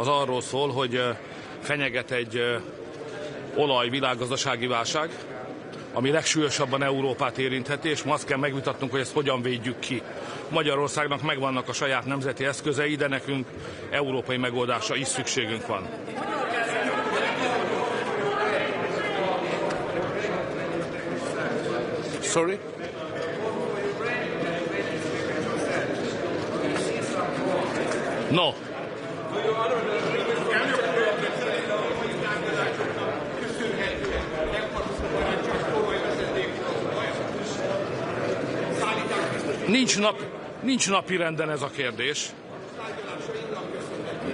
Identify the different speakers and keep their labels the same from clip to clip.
Speaker 1: az arról szól, hogy fenyeget egy olaj világgazdasági válság, ami legsúlyosabban Európát érintheti, és ma azt kell megvitatnunk, hogy ezt hogyan védjük ki. Magyarországnak megvannak a saját nemzeti eszközei, de nekünk európai megoldásra is szükségünk van. Sorry? No. Nincs napirenden ez a kérdés.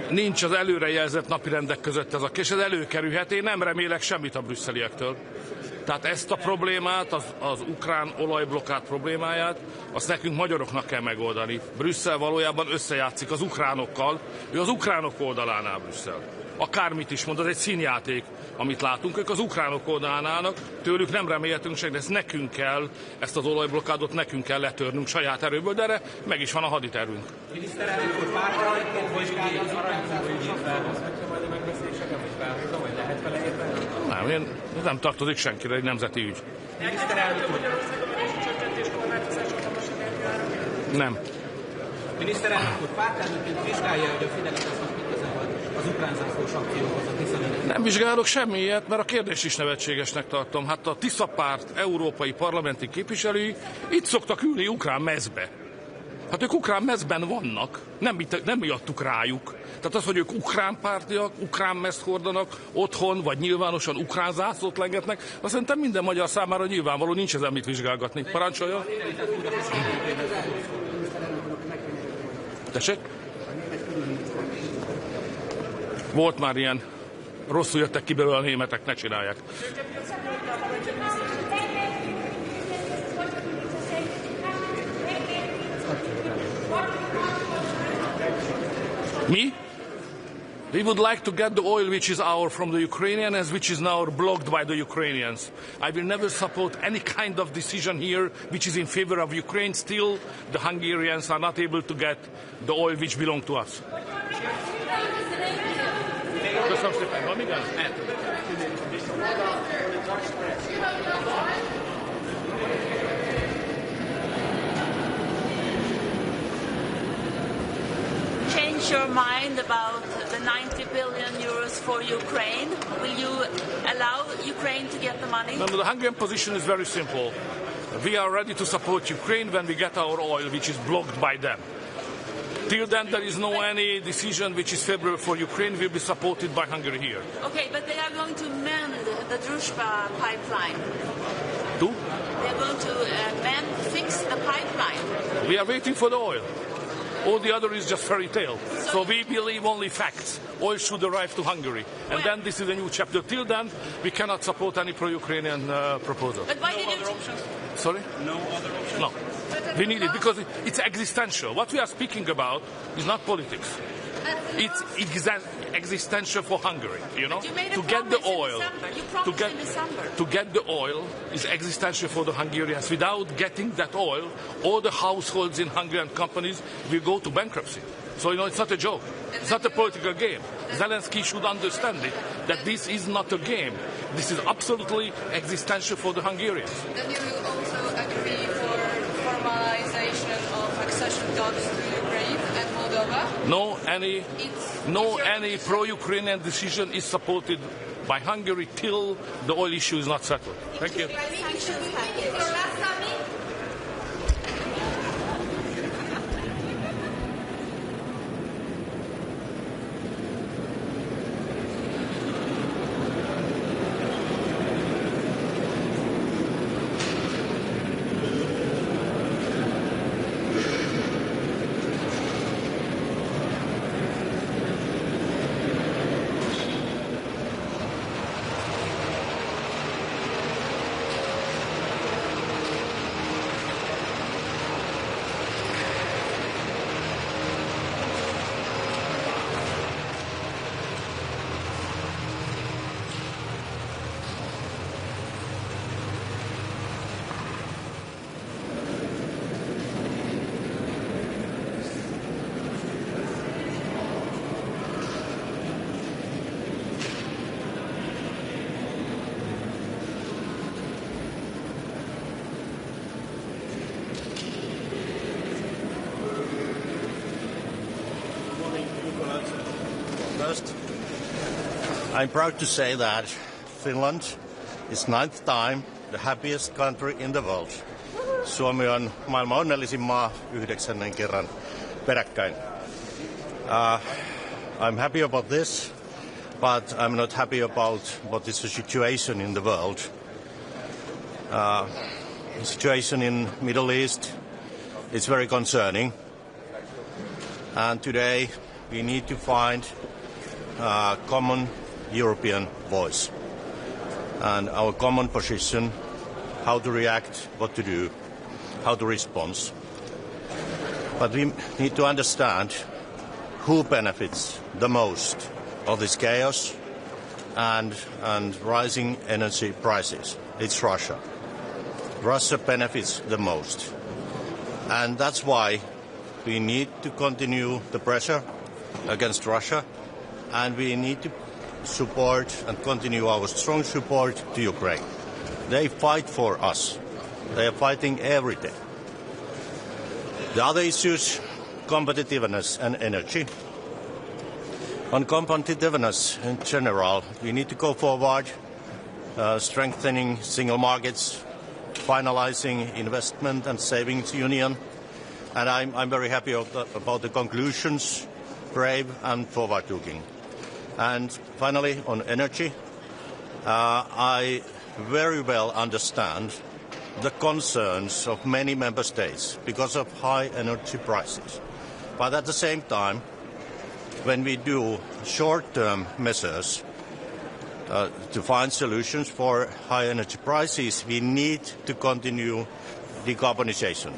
Speaker 1: Nincs az előrejelzett napirendek között ez a kérdés. Ez előkerülhet. Én nem remélek semmit a brüsszeliektől. Tehát ezt a problémát, az ukrán olajblokkát problémáját, azt nekünk magyaroknak kell megoldani. Brüsszel valójában összejátszik az ukránokkal, ő az ukránok oldalán áll Brüsszel. Akármit is mond, az egy színjáték, amit látunk, ők az ukránok oldalán állnak, tőlük nem remélhetünk semmit, de ezt nekünk kell, ezt az olajblokkádot nekünk kell letörnünk saját erőből, de erre meg is van a haditervünk.
Speaker 2: Miniszterelnök úr, pártolja, hogy az aranyzóügyét felhozhatja majd a megbeszéléseket, vagy felhozza, vagy lehet vele érteni?
Speaker 1: Ez nem tartozik senkire, egy nemzeti ügy.
Speaker 2: Miniszterelnök úr.
Speaker 1: Nem.
Speaker 2: Miniszterelnök úr, pártelnökként vizsgálja, hogy a Fidelitasnak mit köze volt az ukrán zászlós akcióhoz a Tiszaninek.
Speaker 1: Nem vizsgálok semmi ilyet, mert a kérdést is nevetségesnek tartom. Hát a Tisza párt európai parlamenti képviselői itt szoktak ülni ukrán mezbe. Hát ők ukrán mezben vannak, nem mi adtuk rájuk. Tehát az, hogy ők ukrán pártiak, ukrán mezt hordanak, otthon vagy nyilvánosan ukrán zászlót lengetnek, azt szerintem minden magyar számára nyilvánvaló, nincs ezen mit vizsgálgatni. Parancsolja? Tessék? Volt már ilyen, rosszul jöttek ki belőle a németek, ne csinálják. Me? We would like to get the oil which is ours from the Ukrainians, which is now blocked by the Ukrainians. I will never support any kind of decision here which is in favor of Ukraine. Still, the Hungarians are not able to get the oil which belongs to us. Köszönöm szépen. Van igen?
Speaker 3: Change your mind about the 90 billion euros for Ukraine? Will you allow Ukraine to get the money?
Speaker 1: No, the Hungarian position is very simple. We are ready to support Ukraine when we get our oil, which is blocked by them. Till then, there is no any decision which is favorable for Ukraine will be supported by Hungary here.
Speaker 3: Okay, but they are going to mend the Druzhba pipeline.
Speaker 1: Do?
Speaker 3: They are going to fix the pipeline.
Speaker 1: We are waiting for the oil. All the other is just fairy tale. So we believe only facts. Oil should arrive to Hungary. And then this is a new chapter. Till then, we cannot support any pro-Ukrainian proposal.
Speaker 3: But why did
Speaker 2: other options?
Speaker 1: Sorry?
Speaker 2: No other options?
Speaker 1: No. We need it because it's existential. What we are speaking about is not politics. It's existential for Hungary, you know?
Speaker 3: To get the oil.
Speaker 1: To get the oil is existential for the Hungarians. Without getting that oil, all the households in Hungary and companies will go to bankruptcy. So, you know, it's not a joke. It's not a political game. Zelensky should understand it, that this is not a game. This is absolutely existential for the Hungarians.
Speaker 4: Then you will also agree for formalization of accession talks to Ukraine and Moldova?
Speaker 1: No any pro-Ukrainian decision is supported by Hungary till the oil issue is not settled. Thank you.
Speaker 5: first. I'm proud to say that Finland is 9th time the happiest country in the world. Suomi on maailman onnellisin maa 9. kerran peräkkäin. I'm happy about this, but I'm not happy about what is the situation in the world. The situation in Middle East is very concerning. And today we need to find a common European voice and our common position, how to react, what to do, how to respond. But we need to understand who benefits the most of this chaos and rising energy prices. It's Russia. Russia benefits the most. And that's why we need to continue the pressure against Russia, and we need to support and continue our strong support to Ukraine. They fight for us. They are fighting every day. The other issues, competitiveness and energy. On competitiveness in general, we need to go forward, strengthening single markets, finalizing investment and savings union. And I'm very happy about the conclusions, brave and forward-looking. And finally, on energy, I very well understand the concerns of many member states because of high energy prices. But at the same time, when we do short-term measures to find solutions for high energy prices, we need to continue decarbonization.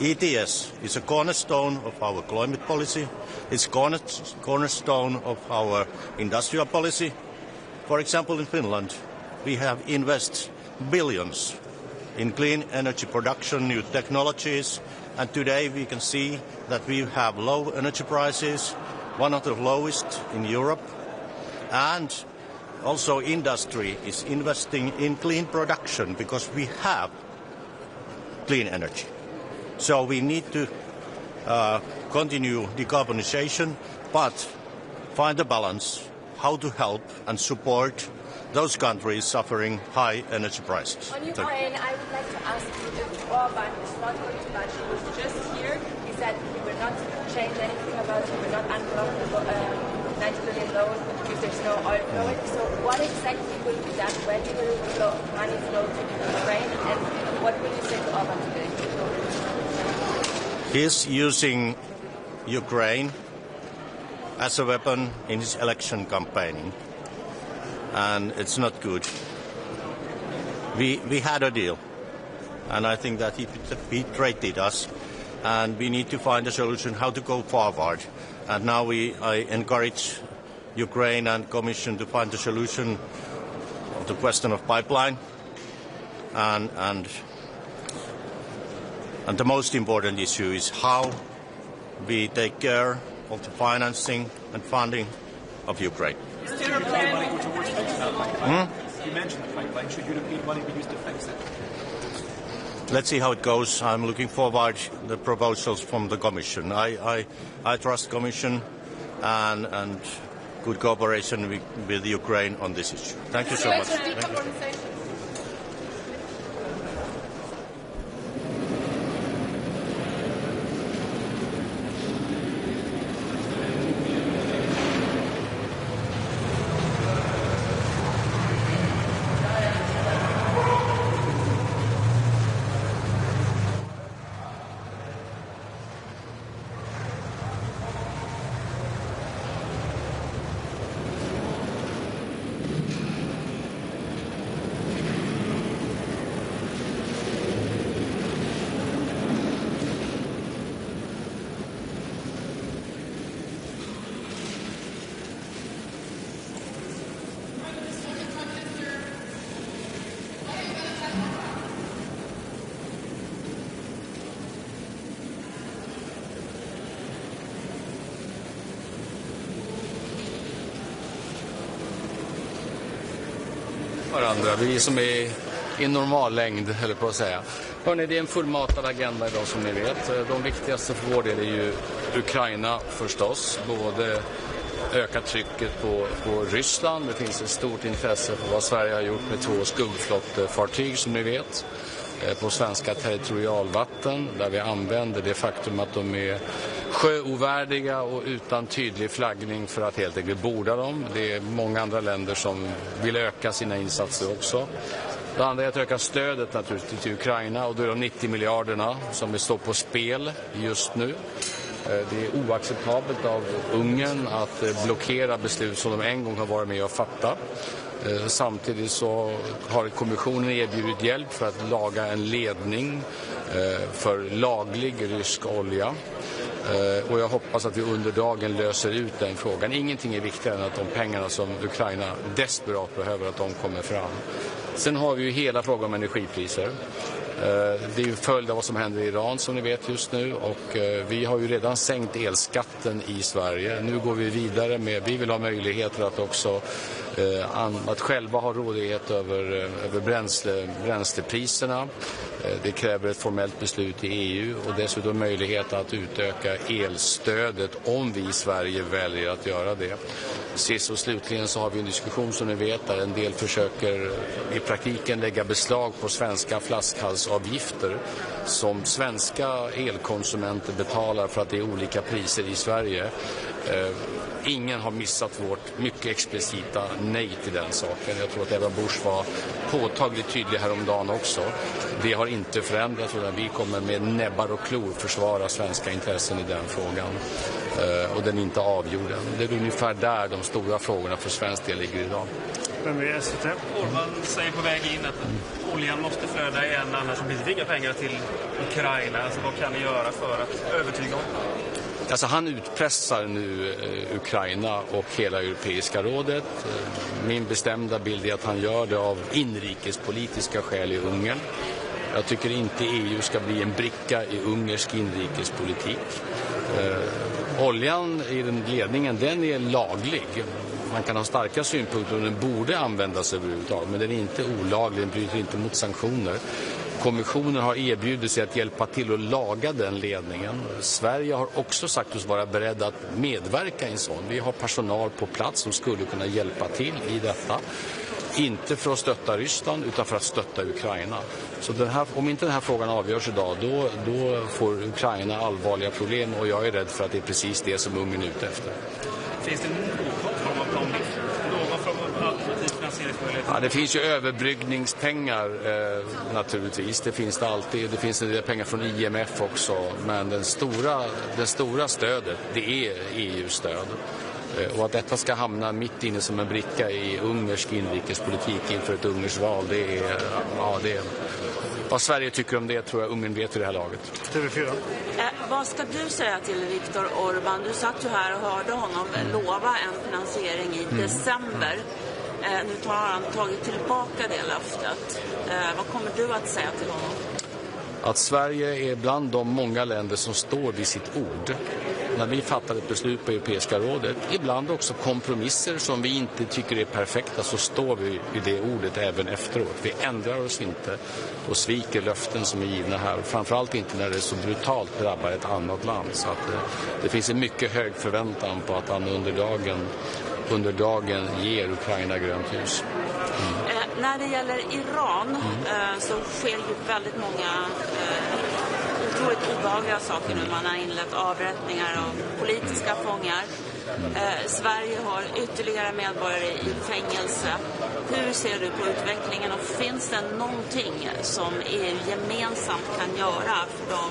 Speaker 5: ETS is a cornerstone of our climate policy. It's cornerstone of our industrial policy. For example, in Finland, we have invested billions in clean energy production, new technologies, and today we can see that we have low energy prices, one of the lowest in Europe, and also industry is investing in clean production because we have clean energy. So we need to continue decarbonization, but find a balance how to help and support those countries suffering high energy prices.
Speaker 6: On Ukraine, I would like to ask you if Orban is not going to budge. He was just here. He said he will not change anything about it. He will not unblock the 90 billion loan if there's no oil flowing. So what exactly will be done? When will money flow to Ukraine? And what will you say to Orban today?
Speaker 5: He's using Ukraine as a weapon in his election campaigning, and it's not good. We had a deal, and I think that he betrayed us, and we need to find a solution how to go forward. And now I encourage Ukraine and Commission to find a solution of the question of pipeline, and the most important issue is how we take care of the financing and funding of Ukraine.
Speaker 2: Is there European money go towards fixing that pipeline? You mentioned the pipeline. Should European money be used to fix it?
Speaker 5: Let's see how it goes. I'm looking forward to the proposals from the Commission. I trust Commission and good cooperation with Ukraine on this issue. Thank you so much. Thank you.
Speaker 7: Varandra. Vi som är i normal längd, höll på att säga. Hörrni, det är en fullmatad agenda idag som ni vet. De viktigaste för vår del är ju Ukraina förstås. Både öka trycket på Ryssland. Det finns ett stort intresse för vad Sverige har gjort med 2 skuggflottefartyg som ni vet på svenska territorialvatten, där vi använder det faktum att de är sjöovärdiga och utan tydlig flaggning för att helt enkelt borda dem. Det är många andra länder som vill öka sina insatser också. Det andra är att öka stödet naturligtvis till Ukraina, och då är de 90 miljarderna som vi står på spel just nu. Det är oacceptabelt av Ungern att blockera beslut som de en gång har varit med och fatta. Samtidigt så har kommissionen erbjudit hjälp för att laga en ledning för laglig rysk olja. Och jag hoppas att vi under dagen löser ut den frågan. Ingenting är viktigare än att de pengarna som Ukraina desperat behöver, att de kommer fram. Sen har vi ju hela frågan om energipriser. Det är ju följd av vad som händer i Iran som ni vet just nu, och vi har ju redan sänkt elskatten i Sverige. Nu går vi vidare med, vi vill ha möjligheter att också att själva ha rådighet över bränslepriserna. Det kräver ett formellt beslut i EU och dessutom möjlighet att utöka elstödet om vi i Sverige väljer att göra det. Sist och slutligen så har vi en diskussion som ni vet där en del försöker i praktiken lägga beslag på svenska flaskhalsavgifter som svenska elkonsumenter betalar för att det är olika priser i Sverige. Ingen har missat vårt mycket explicita nej till den saken. Jag tror att Ebba Busch var påtagligt tydlig häromdagen också. Det har inte förändrats, utan vi kommer med näbbar och klor försvara svenska intressen i den frågan. Och den är inte avgjord än. Det är ungefär där de stora frågorna för svensk del ligger idag.
Speaker 2: Men vi SVT. Orban säger på väg in att oljan måste flöda igen, annars blir det inga pengar till Ukraina. Alltså, vad kan ni göra för att övertyga honom?
Speaker 7: Alltså han utpressar nu Ukraina och hela Europeiska rådet. Min bestämda bild är att han gör det av inrikespolitiska skäl i Ungern. Jag tycker inte EU ska bli en bricka i ungersk inrikespolitik. Oljan i den ledningen, den är laglig. Man kan ha starka synpunkter och den borde användas överhuvudtaget, men den är inte olaglig, den bryter inte mot sanktioner. Kommissionen har erbjudit sig att hjälpa till att laga den ledningen. Sverige har också sagt oss vara beredda att medverka i en sån. Vi har personal på plats som skulle kunna hjälpa till i detta. Inte för att stötta Ryssland utan för att stötta Ukraina. Så om inte den här frågan avgörs idag, då får Ukraina allvarliga problem, och jag är rädd för att det är precis det som Ungern är ute efter.
Speaker 2: Finns det någon form av plan? Någon form av alternativ finansieringsmöjlighet?
Speaker 7: Ja, det finns ju överbryggningspengar naturligtvis. Det finns det alltid. Det finns en del pengar från IMF också. Men det stora stödet, det är EU-stöd. Och att detta ska hamna mitt inne som en bricka i ungersk inrikespolitik inför ett ungerskt val, det är vad Sverige tycker om det tror jag Ungern vet i det här laget.
Speaker 2: TV4.
Speaker 3: Vad ska du säga till Viktor Orbán? Du satt ju här och hörde honom lova en finansiering i december. Nu har han tagit tillbaka det löftet. Vad kommer du att säga till honom?
Speaker 7: Att Sverige är bland de många länder som står vid sitt ord. När vi fattar ett beslut på Europeiska rådet, ibland också kompromisser som vi inte tycker är perfekta, så står vi vid det ordet även efteråt. Vi ändrar oss inte och sviker löften som är givna här. Framförallt inte när det så brutalt drabbar ett annat land. Så att det finns en mycket hög förväntan på att han under dagen ger Ukraina grönt ljus.
Speaker 3: När det gäller Iran så sker ju väldigt många otroligt obehagliga saker nu. Man har inlett avrättningar av politiska fångar. Sverige har ytterligare medborgare i fängelse. Hur ser du på utvecklingen, och finns det någonting som EU gemensamt kan göra för de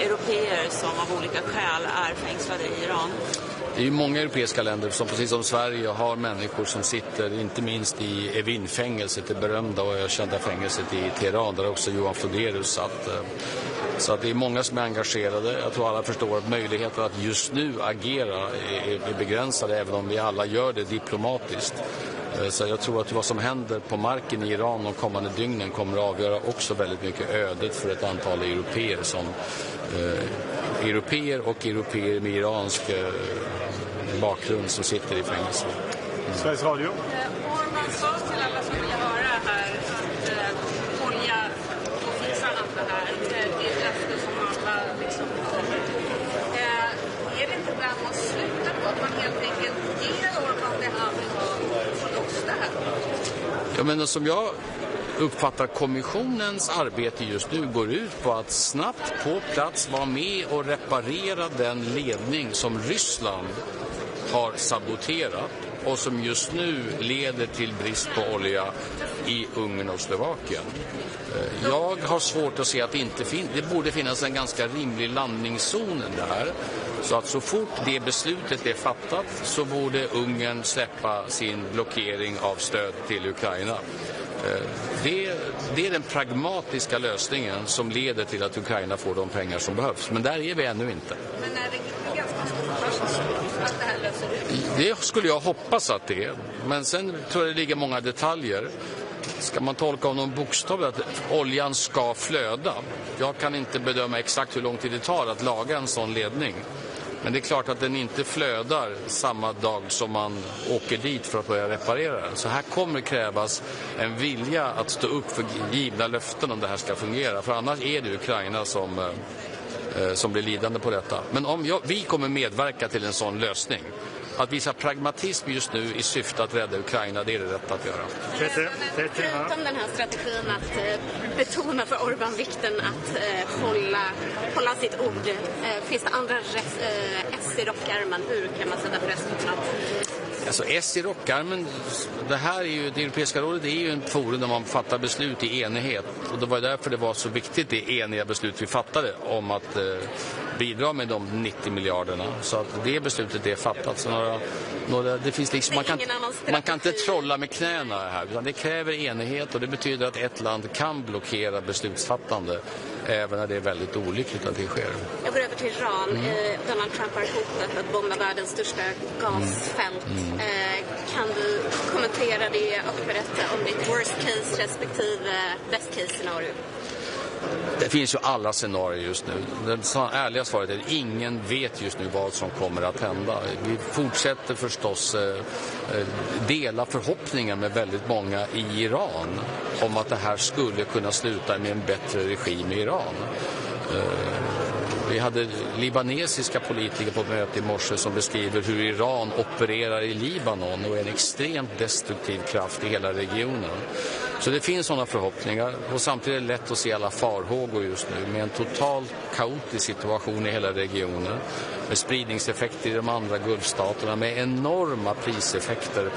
Speaker 3: européer som av olika skäl är fängslade i Iran?
Speaker 7: Det är ju många europeiska länder som precis som Sverige har människor som sitter inte minst i Evin-fängelset, det berömda och ökända fängelset i Teheran, där också Johan Floderus satt. Så att det är många som är engagerade. Jag tror alla förstår att möjligheten att just nu agera är begränsade, även om vi alla gör det diplomatiskt. Så jag tror att vad som händer på marken i Iran de kommande dygnen kommer att avgöra också väldigt mycket ödet för ett antal europeer som europeer med iransk bakgrund som sitter i fängelse.
Speaker 2: Sveriges Radio.
Speaker 4: Orban sa till alla som vill höra här att olja och fixa allt det här. Det är ett löfte som alla liksom är det inte där man slutar på att man helt enkelt ger Orbán det han vill ha och får loss det här?
Speaker 7: Ja, men som jag uppfattar kommissionens arbete just nu går ut på att snabbt på plats vara med och reparera den ledning som Ryssland har saboterat och som just nu leder till brist på olja i Ungern och Slovakien. Jag har svårt att se att det borde finnas en ganska rimlig landningszon där. Så att så fort det beslutet är fattat så borde Ungern släppa sin blockering av stöd till Ukraina. Det är den pragmatiska lösningen som leder till att Ukraina får de pengar som behövs. Men där är vi ännu inte.
Speaker 4: Men är det inte ganska stor att det här löser ut?
Speaker 7: Det skulle jag hoppas att det är. Men sen tror jag det ligger många detaljer. Ska man tolka av någon bokstav att oljan ska flöda? Jag kan inte bedöma exakt hur lång tid det tar att laga en sån ledning. Men det är klart att den inte flödar samma dag som man åker dit för att börja reparera den. Så här kommer det krävas en vilja att stå upp för givna löften om det här ska fungera. För annars är det Ukraina som blir lidande på detta. Men vi kommer medverka till en sån lösning. Att visa pragmatism just nu i syfte att rädda Ukraina, det är det rätt att göra.
Speaker 8: Förutom den här strategin att betona för Orbán vikten att hålla sitt ord, finns det andra S i rockärmen? Hur kan man sätta press på något?
Speaker 7: Alltså S i rockarmen, det Europeiska rådet är ju en forum där man fattar beslut i enighet. Och det var därför det var så viktigt det eniga beslut vi fattade om att bidra med de 90 miljarderna. Så att det beslutet är fattat. Så det finns liksom, man kan inte trolla med knäna här. Utan det kräver enighet och det betyder att ett land kan blockera beslutsfattande. Även när det är väldigt olyckligt att det sker.
Speaker 8: Jag går över till Iran. Donald Trump har hotat att bomba världens största gasfält. Kan du kommentera det och berätta om ditt worst case respektive best case scenario?
Speaker 7: Det finns ju alla scenarier just nu. Det ärliga svaret är att ingen vet just nu vad som kommer att hända. Vi fortsätter förstås dela förhoppningar med väldigt många i Iran om att det här skulle kunna sluta med en bättre regim i Iran. Vi hade libanesiska politiker på möte i morse som beskriver hur Iran opererar i Libanon och är en extremt destruktiv kraft i hela regionen. Så det finns sådana förhoppningar och samtidigt är det lätt att se alla farhågor just nu med en totalt kaotisk situation i hela regionen med spridningseffekter i de andra gulfstaterna med enorma priseffekter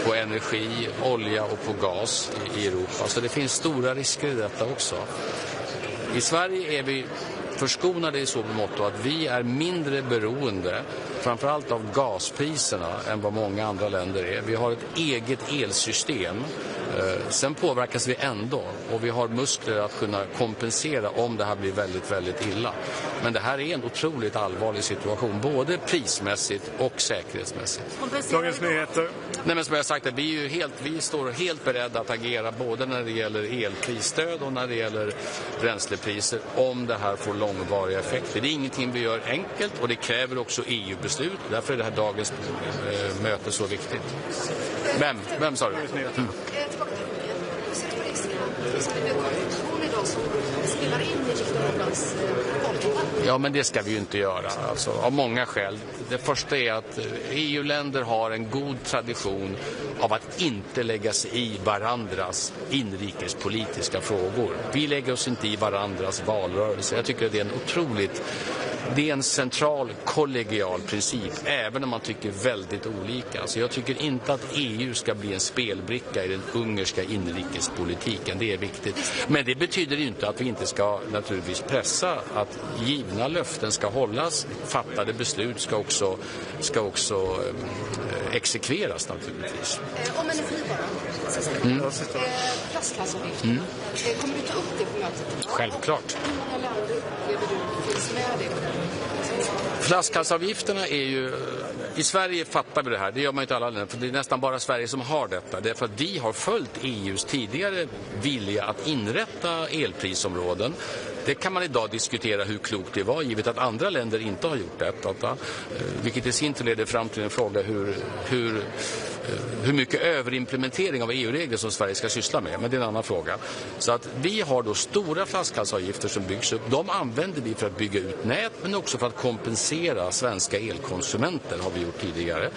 Speaker 7: på energi, olja och på gas i Europa. Så det finns stora risker i detta också. I Sverige är vi förskonade i så måtto att vi är mindre beroende framförallt av gaspriserna än vad många andra länder är. Vi har ett eget elsystem. Sen påverkas vi ändå och vi har muskler att kunna kompensera om det här blir väldigt, väldigt illa. Men det här är en otroligt allvarlig situation, både prismässigt och säkerhetsmässigt.
Speaker 2: Dagens Nyheter.
Speaker 7: Nej, men som jag sagt, vi står helt beredda att agera både när det gäller elprisstöd och när det gäller bränslepriser om det här får långvariga effekter. Det är ingenting vi gör enkelt och det kräver också EU-beslut. Därför är det här dagens möte så viktigt. Vem sa du? Ja, men det ska vi ju inte göra, alltså, av många skäl. Det första är att EU-länder har en god tradition av att inte lägga sig i varandras inrikespolitiska frågor. Vi lägger oss inte i varandras valrörelser. Jag tycker att det är en central kollegial princip, även om man tycker väldigt olika. Så jag tycker inte att EU ska bli en spelbricka i den ungerska inrikespolitiken. Det är viktigt. Men det betyder inte att vi inte ska naturligtvis pressa att givna löften ska hållas. Fattade beslut ska också exekveras naturligtvis.
Speaker 9: Om energivaran. Flaskhalsavgift. Kommer du ta upp det på mötet?
Speaker 7: Självklart.
Speaker 9: Hur många länder upplever du finns med det?
Speaker 7: Flaskhalsavgifterna är ju... I Sverige fattar vi det här, det gör man inte alla länder, för det är nästan bara Sverige som har detta. Det är för att vi har följt EUs tidigare vilja att inrätta elprisområden. Det kan man idag diskutera hur klokt det var, givet att andra länder inte har gjort detta. Vilket i sin tur leder fram till en fråga hur mycket överimplementering av EU-regler som Sverige ska syssla med. Men det är en annan fråga. Så att vi har då stora flaskhalsavgifter som byggs upp. De använder vi för att bygga ut nät, men också för att kompensera svenska elkonsumenter, har vi gjort tidigare.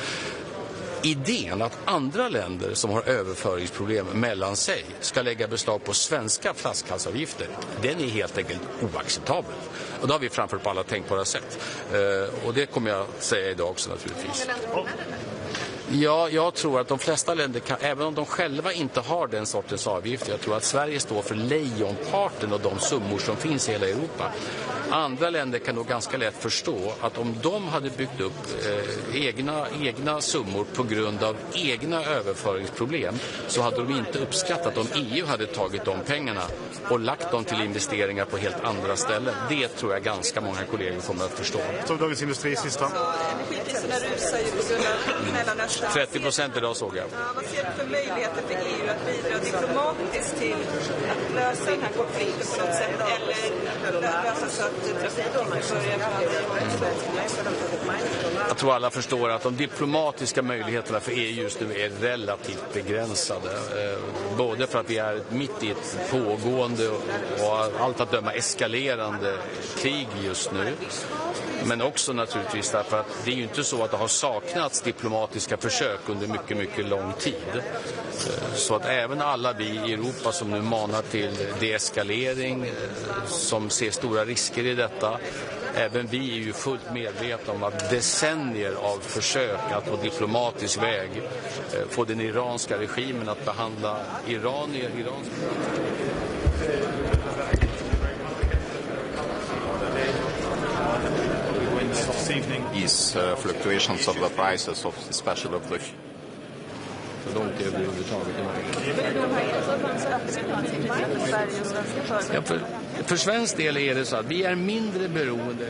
Speaker 7: Idén att andra länder som har överföringsproblem mellan sig ska lägga beslag på svenska flaskhalsavgifter, den är helt enkelt oacceptabel. Och det har vi framfört på alla tänkbara sätt. Och det kommer jag säga idag också naturligtvis. Ja, jag tror att de flesta länder kan, även om de själva inte har den sortens avgifter, jag tror att Sverige står för lejonparten av de summor som finns i hela Europa. Andra länder kan nog ganska lätt förstå att om de hade byggt upp egna summor på grund av egna överföringsproblem, så hade de inte uppskattat om EU hade tagit de pengarna och lagt dem till investeringar på helt andra ställen. Det tror jag ganska många kollegor kommer att förstå.
Speaker 10: Så Dagens Industri sista.
Speaker 11: Energipriserna rusar ju på grund av Mellanöstern.
Speaker 7: 30% idag såg jag.
Speaker 11: Vad ser du för möjligheter för EU att bidra diplomatiskt till att lösa den här konflikten på något sätt, eller lösa så att trafiken börjar?
Speaker 7: Jag tror alla förstår att de diplomatiska möjligheterna för EU just nu är relativt begränsade. Både för att vi är mitt i ett pågående och allt att döma eskalerande krig just nu. Men också naturligtvis därför att det är ju inte så att det har saknats diplomatiska försök under mycket, mycket lång tid. Så att även alla vi i Europa som nu manar till deeskalering, som ser stora risker i detta, även vi är ju fullt medvetna om att decennier av försök att på diplomatisk väg få den iranska regimen att behandla iranier.
Speaker 12: This evening is fluctuations of the prices of especially of the
Speaker 7: Ja, för svensk del är det så att vi är mindre beroende.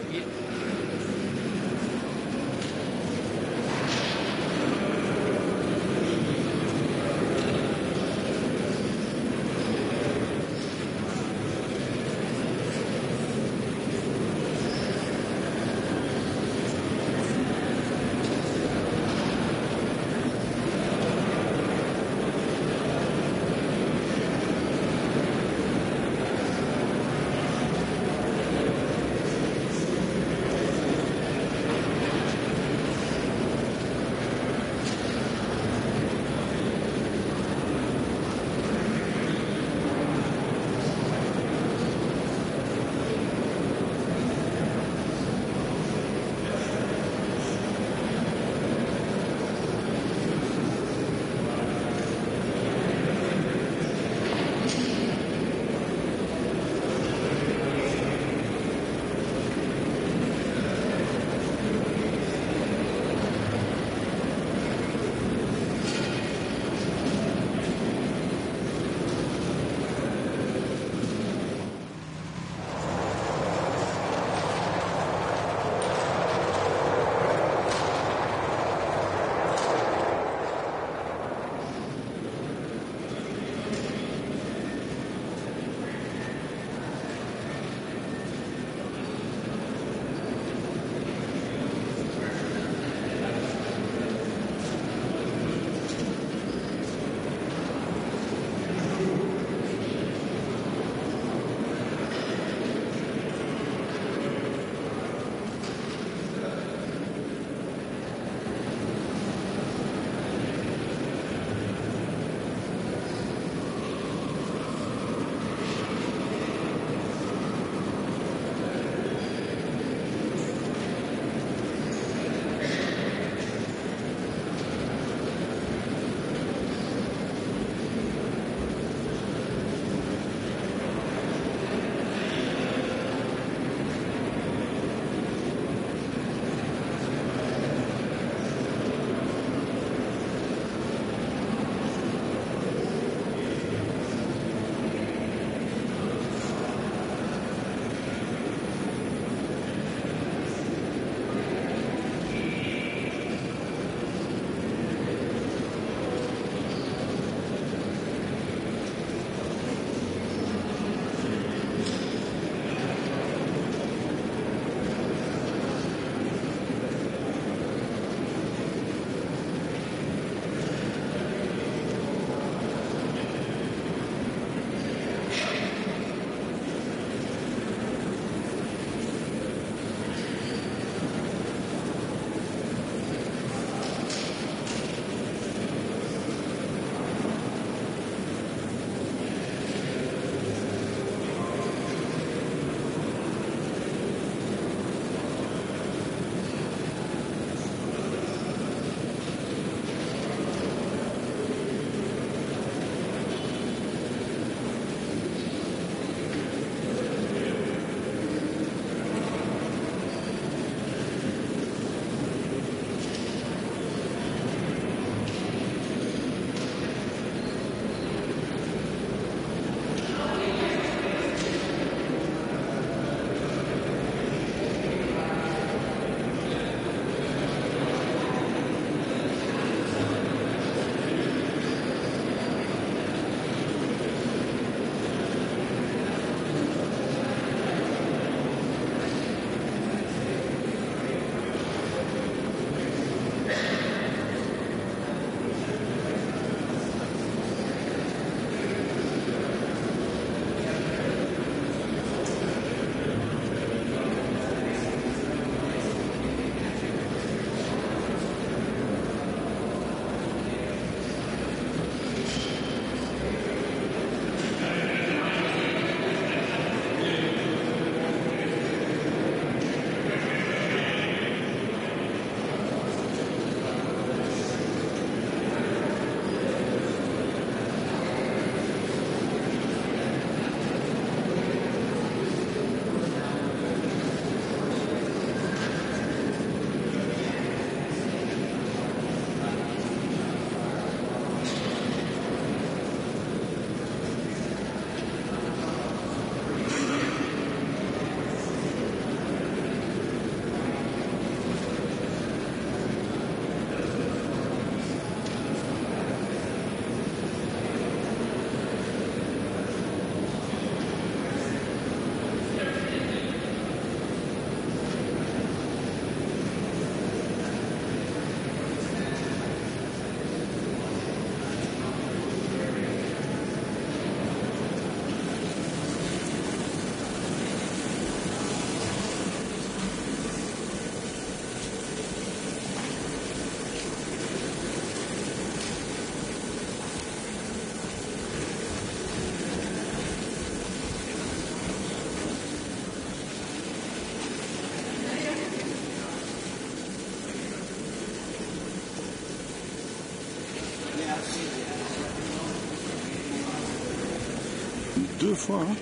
Speaker 10: 2 fois, hein?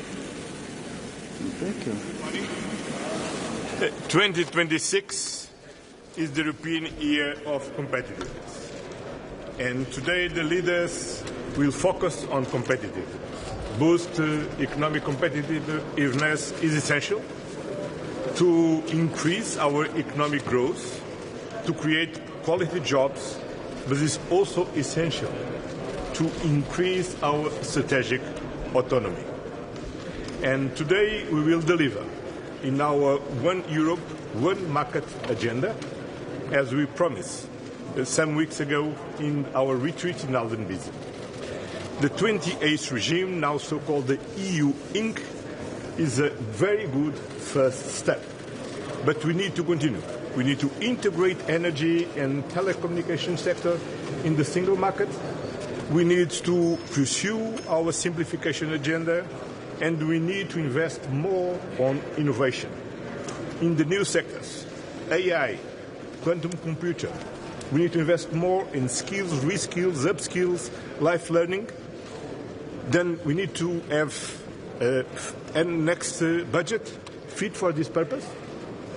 Speaker 13: 2026 is the European Year of Competitiveness. And today the leaders will focus on competitiveness. Boost economic competitiveness is essential to increase our economic growth, to create quality jobs, but it's also essential to increase our strategic autonomy. And today we will deliver in our One Europe, One Market agenda, as we promised some weeks ago in our retreat in Aldenbizi. The 28th regime, now so-called the EU Inc., is a very good first step. But we need to continue. We need to integrate energy and telecommunication sector in the single market. We need to pursue our simplification agenda, and we need to invest more on innovation. In the new sectors, AI, quantum computer, we need to invest more in skills, reskills, upskills, life learning. Then we need to have a next budget fit for this purpose.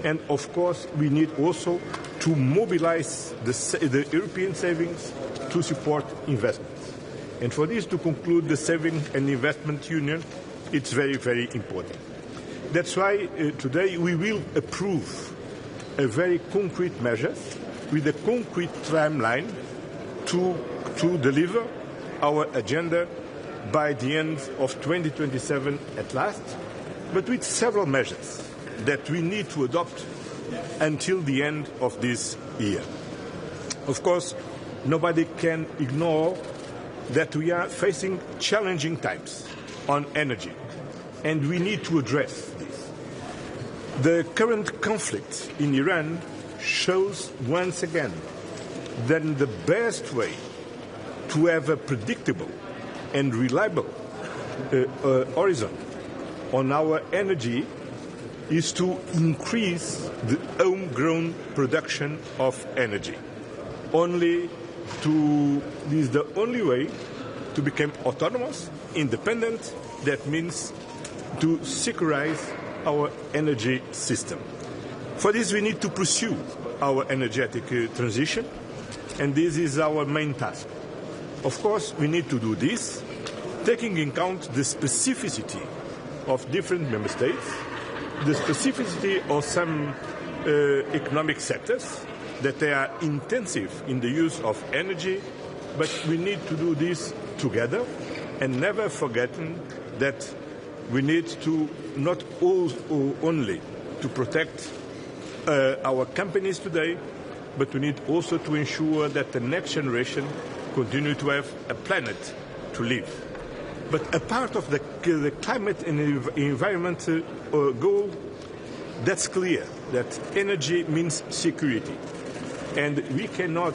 Speaker 13: And of course, we need also to mobilize the European savings to support investments. And for this to conclude the Saving and Investment Union, it's very, very important. That's why today we will approve a very concrete measures with a concrete timeline to deliver our agenda by the end of 2027 at last, but with several measures that we need to adopt until the end of this year. Of course, nobody can ignore that we are facing challenging times on energy, and we need to address this. The current conflict in Iran shows once again that the best way to have a predictable and reliable horizon on our energy is to increase the homegrown production of energy. This is the only way to become autonomous, independent. That means to securize our energy system. For this, we need to pursue our energetic transition, and this is our main task. Of course, we need to do this, taking into account the specificity of different member states, the specificity of some economic sectors, that they are intensive in the use of energy, but we need to do this together, and never forgetting that we need to not only to protect our companies today, but we need also to ensure that the next generation continue to have a planet to live. But a part of the climate and environment goal, that's clear, that energy means security. And we cannot,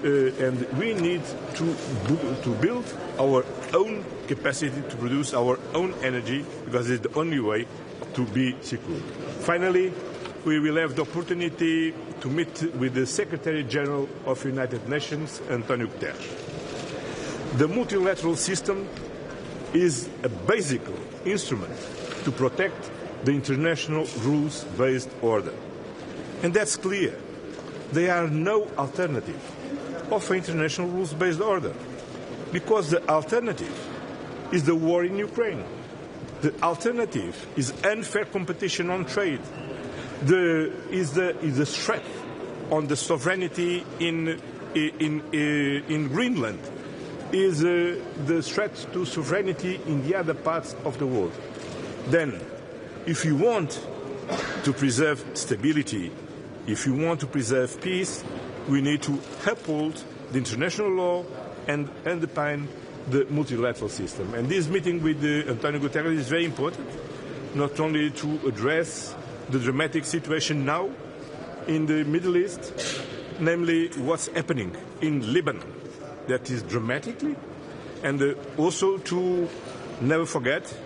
Speaker 13: and we need to build our own capacity to produce our own energy, because it's the only way to be secure. Finally, we will have the opportunity to meet with the Secretary General of the United Nations, Antonio Guterres. The multilateral system is a basic instrument to protect the international rules-based order. And that's clear. There are no alternative of international rules-based order, because the alternative is the war in Ukraine. The alternative is unfair competition on trade. Is the threat on the sovereignty in Greenland, is the threat to sovereignty in the other parts of the world. Then, if you want to preserve stability, if you want to preserve peace, we need to uphold the international law and underpin the multilateral system. And this meeting with Antonio Guterres is very important, not only to address the dramatic situation now in the Middle East, namely what's happening in Lebanon, that is dramatically, and also to never forget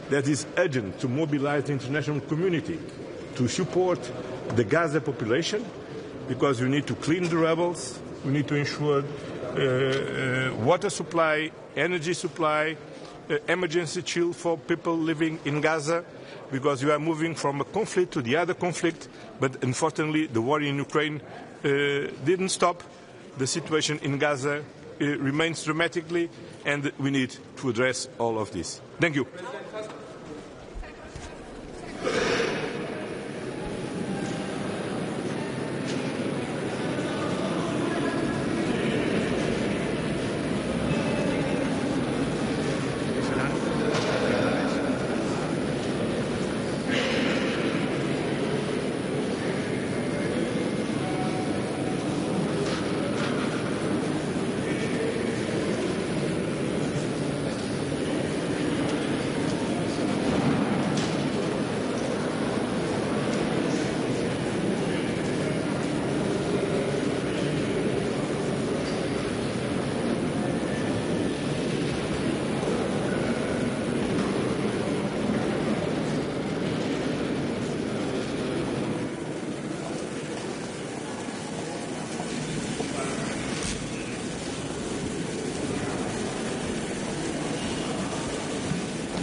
Speaker 13: that it's urgent to mobilize the international community to support the Gaza population, because we need to clean the rebels, we need to ensure water supply, energy supply, emergency shield for people living in Gaza, because we are moving from a conflict to the other conflict, but unfortunately the war in Ukraine didn't stop. The situation in Gaza remains dramatically, and we need to address all of this. Thank you.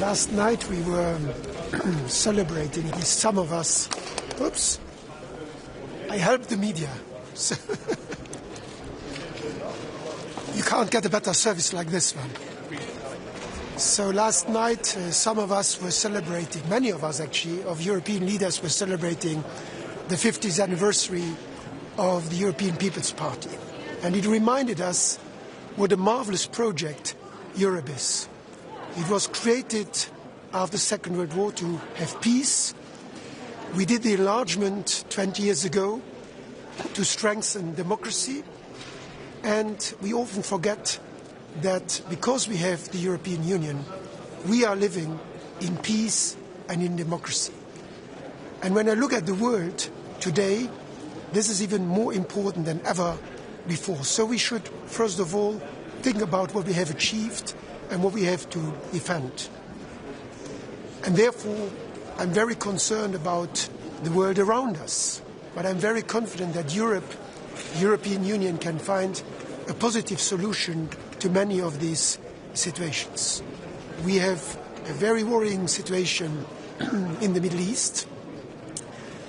Speaker 10: Last night we were celebrating, at least some of us. Oops. I helped the media. So you can't get a better service like this one. So last night some of us were celebrating, many of us actually, of European leaders were celebrating the 50th anniversary of the European People's Party. And it reminded us what a marvelous project Europe is. It was created after the Second World War to have peace. We did the enlargement 20 years ago to strengthen democracy. And we often forget that because we have the European Union, we are living in peace and in democracy. And when I look at the world today, this is even more important than ever before. So we should, first of all, think about what we have achieved and what we have to defend. And therefore, I'm very concerned about the world around us. But I'm very confident that Europe, the European Union, can find a positive solution to many of these situations. We have a very worrying situation in the Middle East.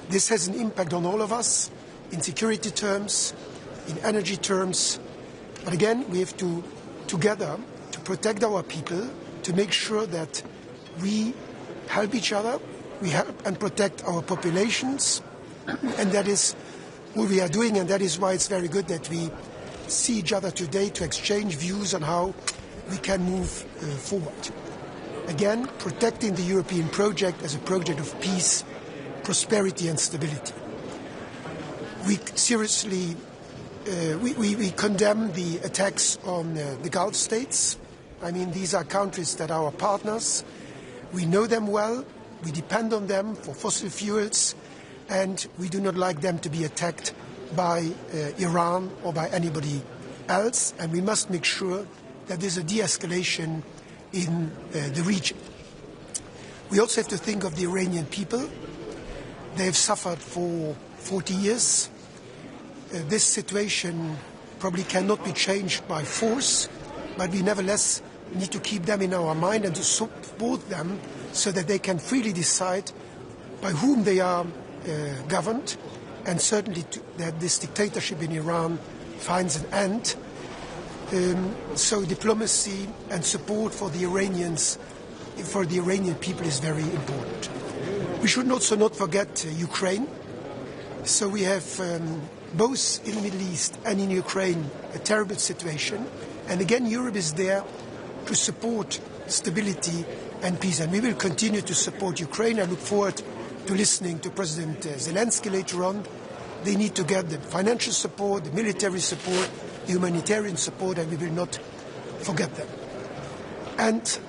Speaker 10: This has an impact on all of us in security terms, in energy terms. But again, we have to, together, to protect our people, to make sure that we help each other, we help and protect our populations, and that is what we are doing, and that is why it's very good that we see each other today to exchange views on how we can move forward. Again, protecting the European project as a project of peace, prosperity and stability. We seriously we condemn the attacks on the Gulf states. I mean, these are countries that are our partners. We know them well. We depend on them for fossil fuels, and we do not like them to be attacked by Iran or by anybody else. And we must make sure that there's a de-escalation in the region. We also have to think of the Iranian people. They have suffered for 40 years. This situation probably cannot be changed by force, but we nevertheless need to keep them in our mind and to support them so that they can freely decide by whom they are governed, and certainly that this dictatorship in Iran finds an end. So diplomacy and support for the Iranians, for the Iranian people, is very important. We should also not forget Ukraine. So we have both in the Middle East and in Ukraine a terrible situation. And again, Europe is there to support stability and peace. And we will continue to support Ukraine. I look forward to listening to President Zelensky later on. They need to get the financial support, the military support, the humanitarian support, and we will not forget them. And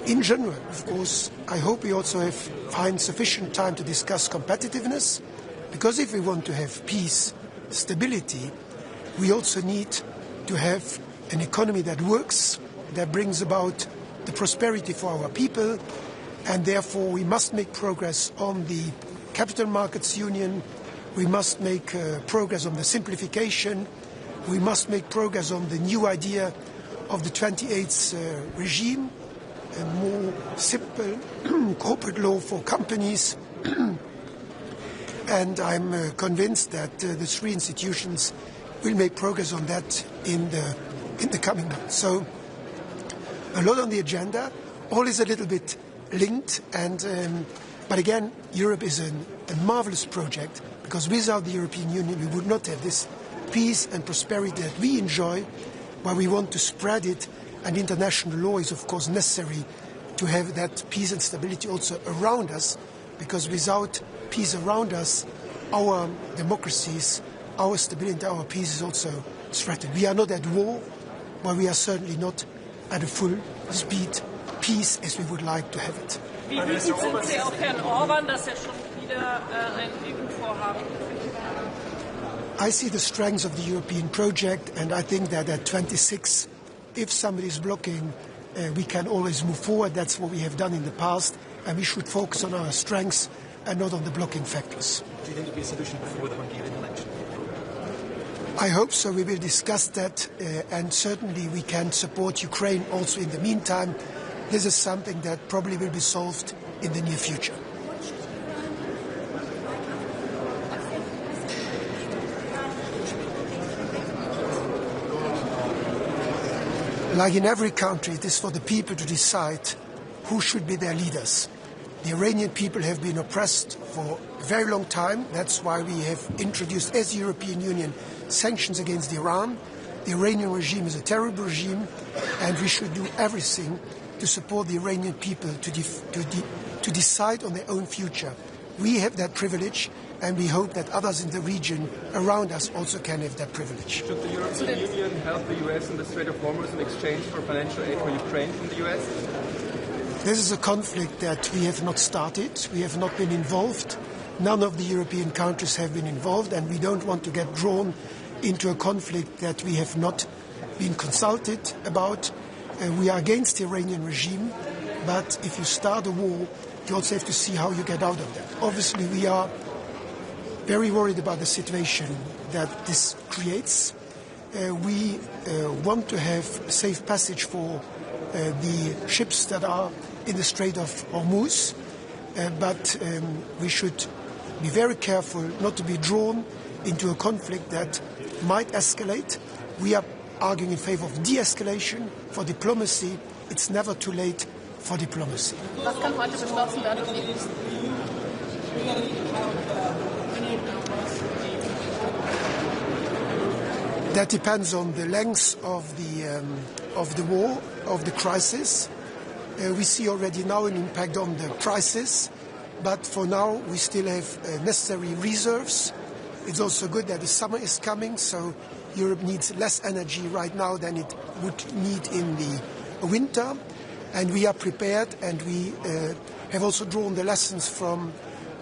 Speaker 10: in general, of course, I hope we also find sufficient time to discuss competitiveness, because if we want to have peace, stability, we also need to have an economy that works, that brings about the prosperity for our people, and therefore we must make progress on the capital markets union, we must make progress on the simplification, we must make progress on the new idea of the 28th regime, a more simple corporate law for companies. And I'm convinced that the three institutions will make progress on that in the coming months. So a lot on the agenda. All is a little bit linked, but again, Europe is a marvelous project, because without the European Union we would not have this peace and prosperity that we enjoy, but we want to spread it, and international law is of course necessary to have that peace and stability also around us, because without peace around us, our democracies, our stability, our peace is also threatened. We are not at war, but we are certainly not at a full speed peace as we would like to have it.
Speaker 11: Wie wütend sind Sie auf Herrn Orban, dass schon wieder ein EU-Vorhaben?
Speaker 10: I see the strengths of the European project, and I think that at 26, if somebody is blocking, we can always move forward. That's what we have done in the past, and we should focus on our strengths and not on the blocking factors.
Speaker 14: Do you think there will be a solution before the Hungarian election?
Speaker 10: I hope so. We will discuss that, and certainly we can support Ukraine also in the meantime. This is something that probably will be solved in the near future. Like in every country, it is for the people to decide who should be their leaders. The Iranian people have been oppressed for a very long time. That's why we have introduced, as the European Union, sanctions against Iran. The Iranian regime is a terrible regime, and we should do everything to support the Iranian people to decide on their own future. We have that privilege, and we hope that others in the region around us also can have that privilege.
Speaker 15: Should the European Union help the US in the Strait of Hormuz in exchange for financial aid for Ukraine from the US?
Speaker 10: This is a conflict that we have not started. We have not been involved. None of the European countries have been involved, and we don't want to get drawn into a conflict that we have not been consulted about. We are against the Iranian regime, but if you start a war, you also have to see how you get out of that. Obviously, we are very worried about the situation that this creates. We want to have safe passage for the ships that are in the Strait of Hormuz, but we should be very careful not to be drawn into a conflict that might escalate. We are arguing in favor of de-escalation. For diplomacy, it's never too late for diplomacy.
Speaker 9: Was kann heute beschlossen werden und wie?
Speaker 10: That depends on the length of the war, of the crisis. We see already now an impact on the prices, but for now we still have necessary reserves. It's also good that the summer is coming, so Europe needs less energy right now than it would need in the winter, and we are prepared, and we have also drawn the lessons from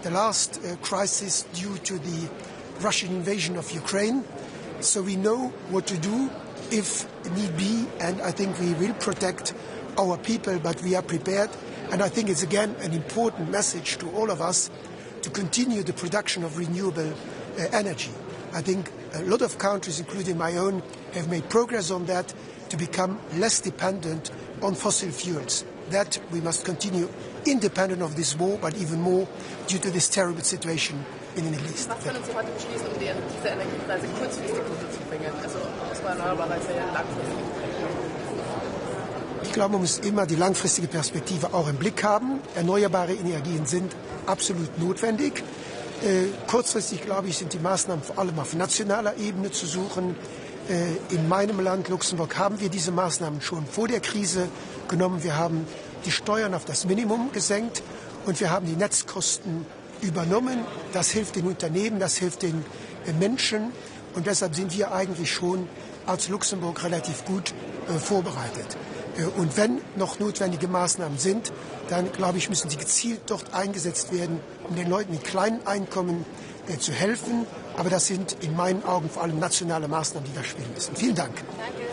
Speaker 10: the last crisis due to the Russian invasion of Ukraine. So we know what to do if need be, and I think we will protect our people, but we are prepared. And I think it's again an important message to all of us to continue the production of renewable energy. I think a lot of countries, including my own, have made progress on that to become less dependent on fossil fuels. That we must continue independent of this war, but even more due to this terrible situation in the Middle East.
Speaker 9: Was können Sie heute beschließen, um diese Energiepreise kurzfristig runterzubringen? Also aus erneuerbarer Seite langfristig.
Speaker 10: Ich glaube, man muss immer die langfristige Perspektive auch im Blick haben. Erneuerbare Energien sind absolut notwendig. Kurzfristig, glaube ich, sind die Maßnahmen vor allem auf nationaler Ebene zu suchen. In meinem Land, Luxemburg, haben wir diese Maßnahmen schon vor der Krise genommen. Wir haben die Steuern auf das Minimum gesenkt und wir haben die Netzkosten übernommen. Das hilft den Unternehmen, das hilft den Menschen, und deshalb sind wir eigentlich schon als Luxemburg relativ gut vorbereitet. Und wenn noch notwendige Maßnahmen sind, dann, glaube ich, müssen sie gezielt dort eingesetzt werden, um den Leuten mit kleinen Einkommen zu helfen. Aber das sind in meinen Augen vor allem nationale Maßnahmen, die da spielen müssen. Vielen Dank.
Speaker 9: Danke.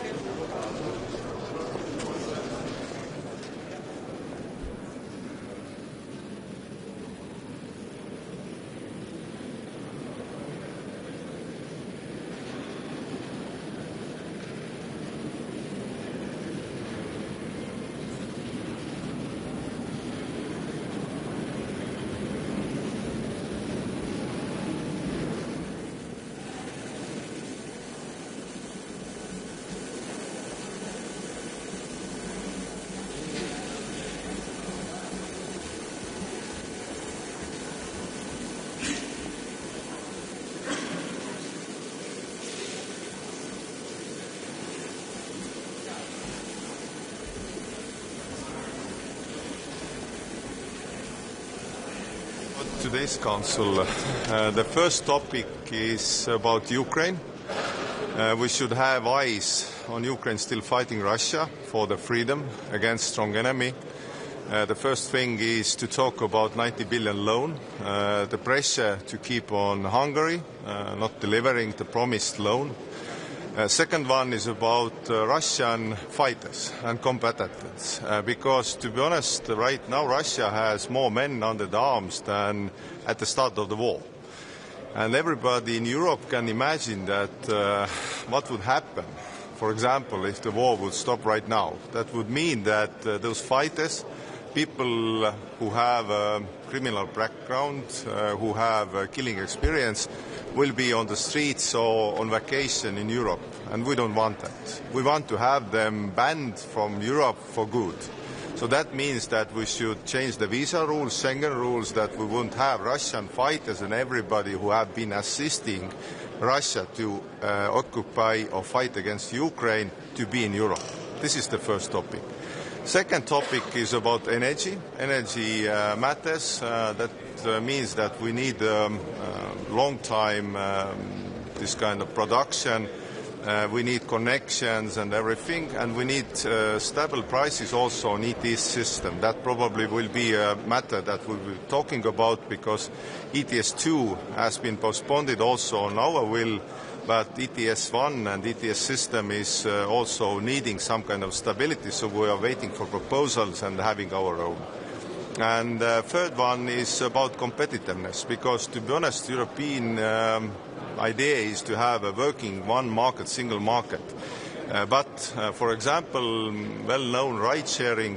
Speaker 16: today's council. The first topic is about Ukraine. We should have eyes on Ukraine still fighting Russia for the freedom against strong enemy. The first thing is to talk about 90 billion loan, the pressure to keep on Hungary, not delivering the promised loan. Second one is about Russian fighters and combatants, because to be honest, right now Russia has more men under the arms than at the start of the war. And everybody in Europe can imagine that what would happen, for example, if the war would stop right now. That would mean that those fighters, people who have a criminal background, who have killing experience, will be on the streets or on vacation in Europe, and we don't want that. We want to have them banned from Europe for good. So that means that we should change the visa rules, Schengen rules, that we won't have Russian fighters and everybody who have been assisting Russia to occupy or fight against Ukraine to be in Europe. This is the first topic. Second topic is about energy. Energy matters. That means that we need long time this kind of production. We need connections and everything, and we need stable prices also on ETS system. That probably will be a matter that we'll be talking about, because ETS2 has been postponed also on our will, but ETS1 and ETS system is also needing some kind of stability, so we are waiting for proposals and having our own. And third one is about competitiveness, because to be honest, European idea is to have a working one market, single market. But, for example, well-known ride-sharing,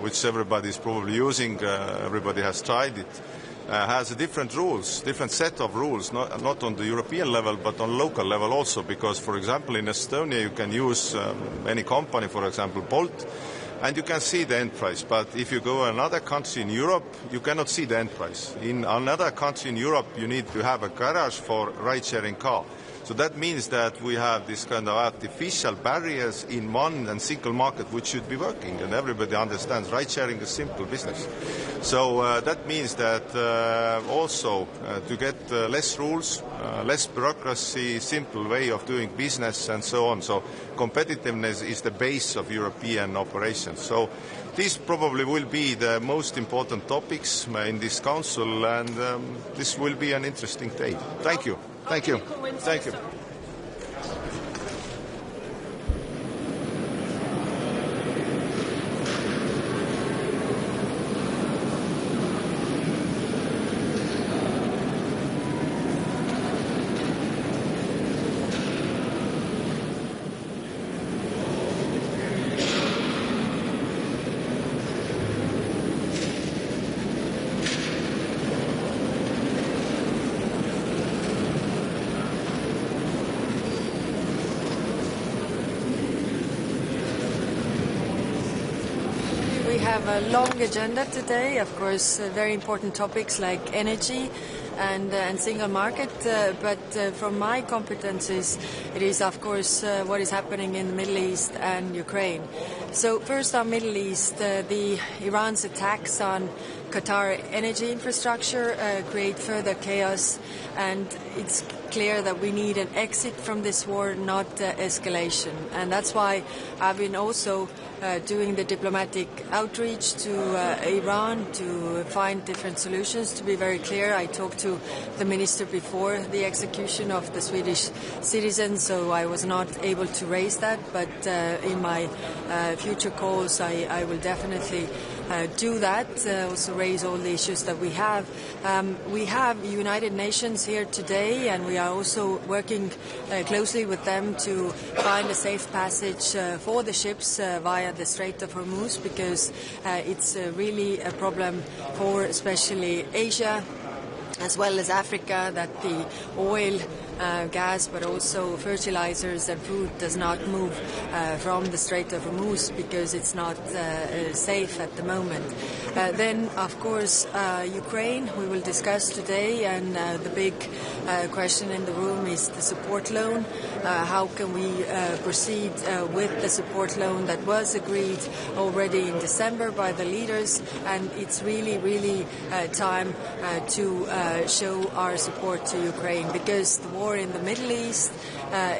Speaker 16: which everybody is probably using, everybody has tried it, has different rules, different set of rules, not on the European level, but on local level also, because, for example, in Estonia you can use any company, for example, Bolt, and you can see the end price. But if you go to another country in Europe, you cannot see the end price. In another country in Europe, you need to have a garage for ride-sharing car. So that means that we have this kind of artificial barriers in one and single market which should be working, and everybody understands ride-sharing is simple business. So that means that also to get less rules, less bureaucracy, simple way of doing business and so on. So competitiveness is the base of European operations. So these probably will be the most important topics in this council, and this will be an interesting day. Thank you. Thank you. Thank you.
Speaker 17: A long agenda today, of course, very important topics like energy and single market, but from my competencies it is of course what is happening in the Middle East and Ukraine. So first on Middle East, the Iran's attacks on Qatar energy infrastructure create further chaos, and it's clear that we need an exit from this war, not escalation. And that's why I've been also doing the diplomatic outreach to Iran to find different solutions. To be very clear, I talked to the minister before the execution of the Swedish citizen, so I was not able to raise that, but in my future calls I will definitely do that, also raise all the issues that we have. We have United Nations here today, and we are also working closely with them to find a safe passage for the ships via the Strait of Hormuz, because it's really a problem for especially Asia as well as Africa, that the oil gas, but also fertilizers and food does not move from the Strait of Hormuz because it's not safe at the moment. Then, of course, Ukraine we will discuss today, and the big question in the room is the support loan. How can we proceed with the support loan that was agreed already in December by the leaders, and it's really time to show our support to Ukraine, because the war in the Middle East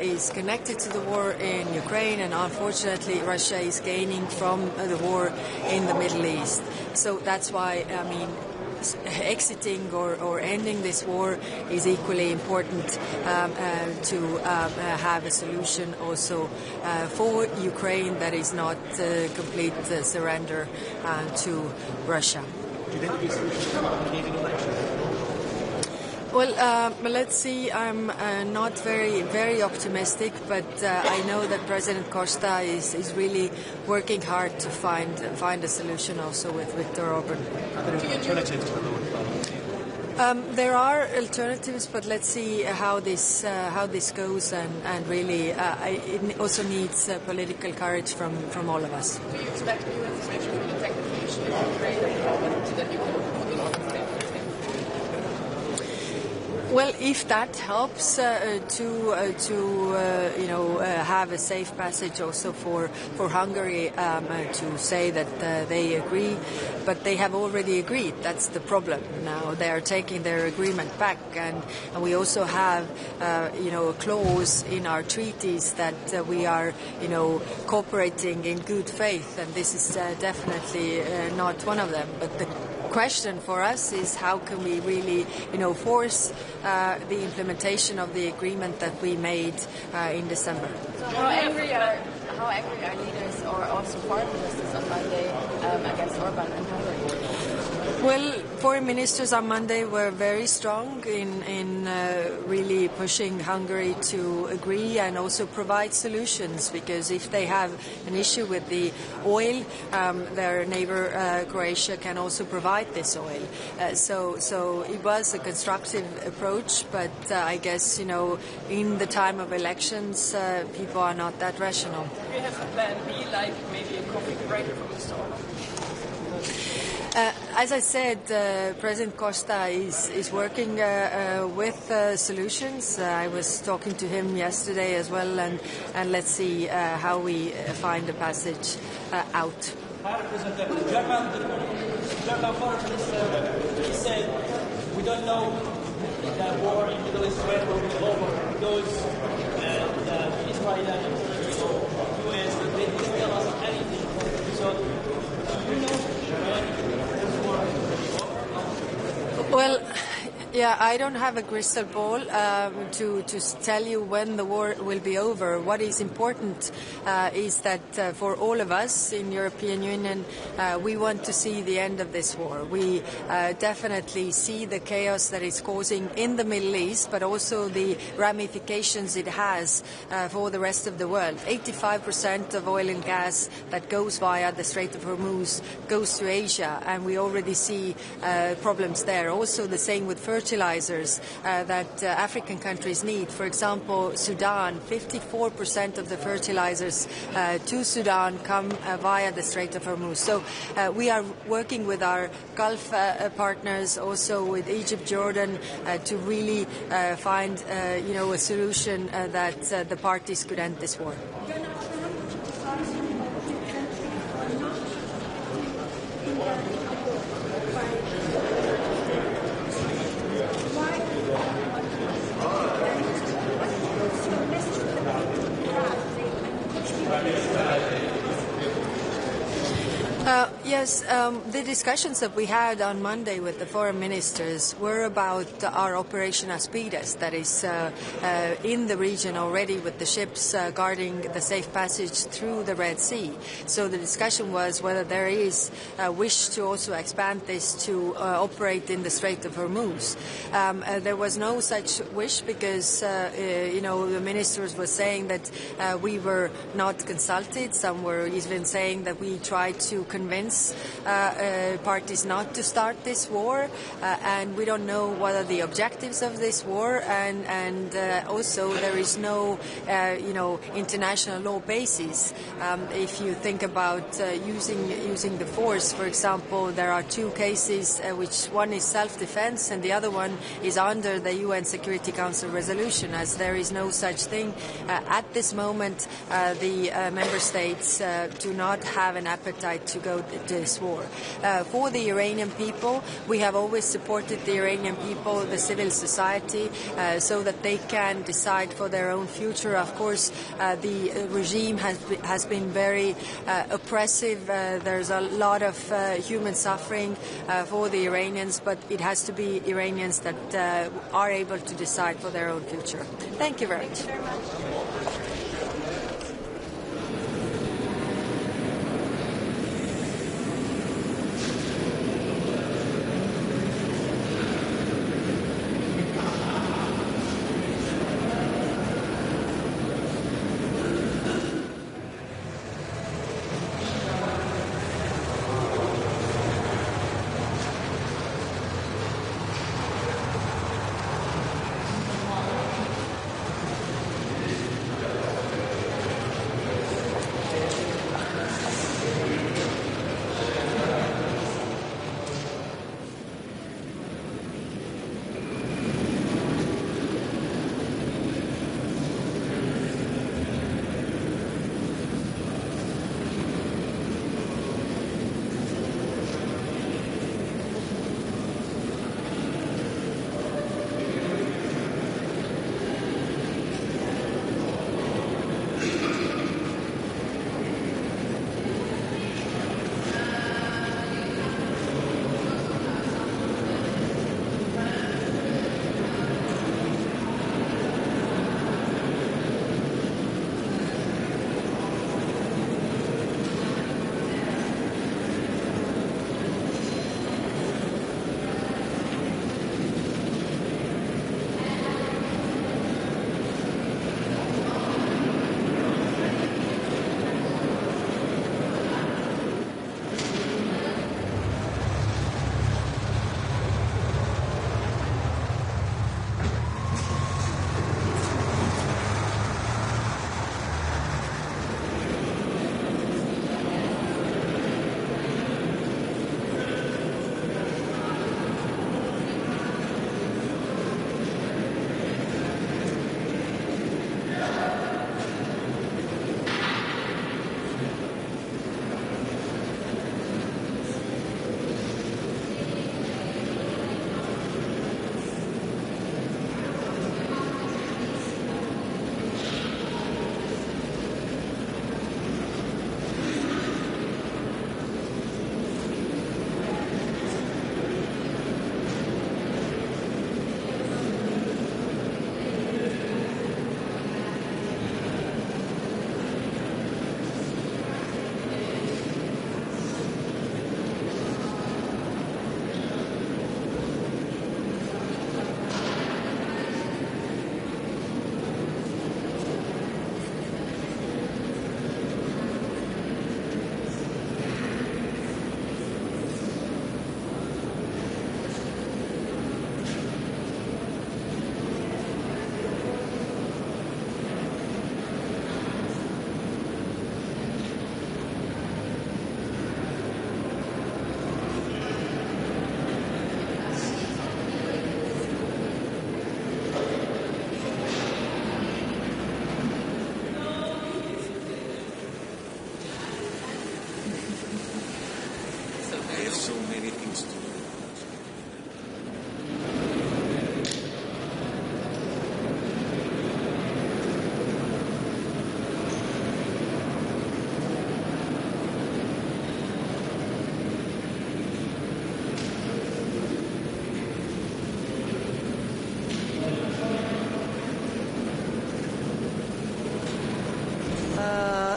Speaker 17: is connected to the war in Ukraine, and unfortunately Russia is gaining from the war in the Middle East. So that's why, I mean, exiting or ending this war is equally important to have a solution also for Ukraine that is not complete surrender to Russia.
Speaker 14: Do you think there'll be a solution to the Canadian election?
Speaker 17: Well, let's see. I'm not very optimistic, but I know that President Costa is really working hard to find a solution also with Viktor Orban.
Speaker 14: Are there any alternatives to the loan?
Speaker 17: There are alternatives, but let's see how this goes, and really it also needs political courage from all of us.
Speaker 6: Do you expect new information from the technical issue in Ukraine that you can put on the state?
Speaker 17: Well, if that helps to have a safe passage also for Hungary to say that they agree, but they have already agreed. That's the problem. Now they are taking their agreement back, and we also have a clause in our treaties that we are cooperating in good faith, and this is definitely not one of them. But the question for us is how can we really force the implementation of the agreement that we made in December.
Speaker 6: So how angry are leaders or also foreign ministers on Monday against Orban and Hungary?
Speaker 17: Well, foreign ministers on Monday were very strong in really pushing Hungary to agree and also provide solutions, because if they have an issue with the oil, their neighbor Croatia can also provide this oil. So it was a constructive approach, but I guess, in the time of elections, people are not that rational.
Speaker 6: Do you have a plan B, like maybe a coffee break from the store?
Speaker 17: As I said, President Costa is working with solutions. I was talking to him yesterday as well, and let's see how we find a passage out.
Speaker 18: The German foreign minister said we don't know if the war in the Middle East will be over because Israel and the US they didn't tell us anything. So do you know when this war will be over?
Speaker 17: Well, yeah, I don't have a crystal ball to tell you when the war will be over. What is important is that for all of us in European Union, we want to see the end of this war. We definitely see the chaos that it's causing in the Middle East, but also the ramifications it has for the rest of the world. 85% of oil and gas that goes via the Strait of Hormuz goes to Asia, and we already see problems there. Also the same with fertilizers that African countries need. For example, Sudan, 54% of the fertilizers to Sudan come via the Strait of Hormuz. So we are working with our Gulf partners, also with Egypt, Jordan, to really find a solution that the parties could end this war. Yes, the discussions that we had on Monday with the foreign ministers were about our Operation Aspides, that is in the region already with the ships guarding the safe passage through the Red Sea. So the discussion was whether there is a wish to also expand this to operate in the Strait of Hormuz. There was no such wish because, the ministers were saying that we were not consulted. Some were even saying that we tried to convince parties not to start this war, and we don't know what are the objectives of this war, and also there is no international law basis. If you think about using the force, for example, there are two cases, which one is self-defense and the other one is under the UN Security Council resolution. As there is no such thing at this moment, the member states do not have an appetite to go to this war. For the Iranian people, we have always supported the Iranian people, the civil society, so that they can decide for their own future. Of course, the regime has been very oppressive. There's a lot of human suffering for the Iranians, but it has to be Iranians that are able to decide for their own future. Thank you very much.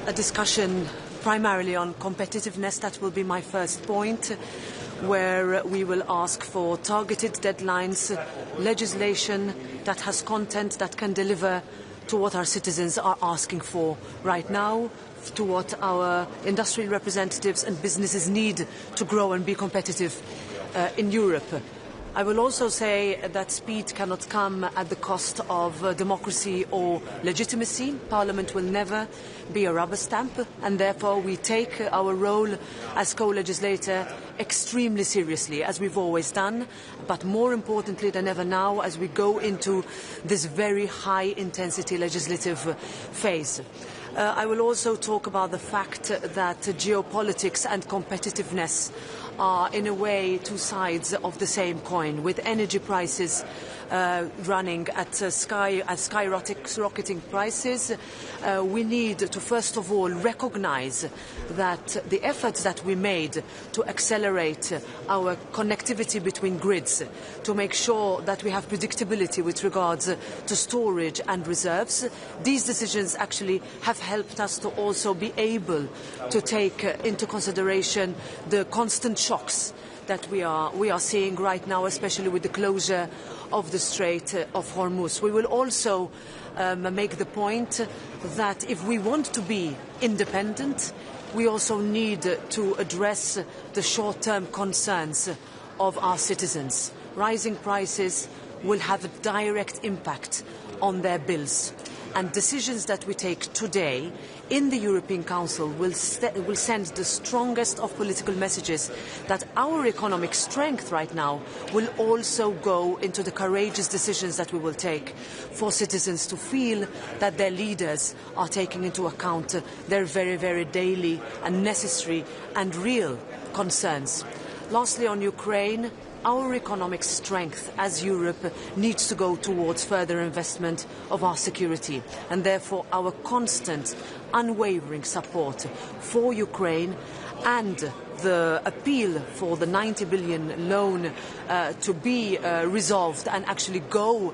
Speaker 19: A discussion primarily on competitiveness. That will be my first point, where we will ask for targeted deadlines, legislation that has content that can deliver to what our citizens are asking for right now, to what our industrial representatives and businesses need to grow and be competitive in Europe. I will also say that speed cannot come at the cost of democracy or legitimacy. Parliament will never be a rubber stamp, and therefore we take our role as co-legislator extremely seriously, as we've always done, but more importantly than ever now as we go into this very high-intensity legislative phase. I will also talk about the fact that geopolitics and competitiveness are in a way two sides of the same coin. With energy prices running at skyrocketing prices, we need to first of all recognize that the efforts that we made to accelerate our connectivity between grids, to make sure that we have predictability with regards to storage and reserves, these decisions actually have helped us to also be able to take into consideration the constant shocks that we are seeing right now, especially with the closure of the Strait of Hormuz. We will also make the point that if we want to be independent, we also need to address the short-term concerns of our citizens. Rising prices will have a direct impact on their bills. And decisions that we take today in the European Council will send the strongest of political messages that our economic strength right now will also go into the courageous decisions that we will take for citizens to feel that their leaders are taking into account their very, very daily and necessary and real concerns. Lastly, on Ukraine, our economic strength as Europe needs to go towards further investment of our security, and therefore our constant, unwavering support for Ukraine and the appeal for the 90 billion loan to be resolved and actually go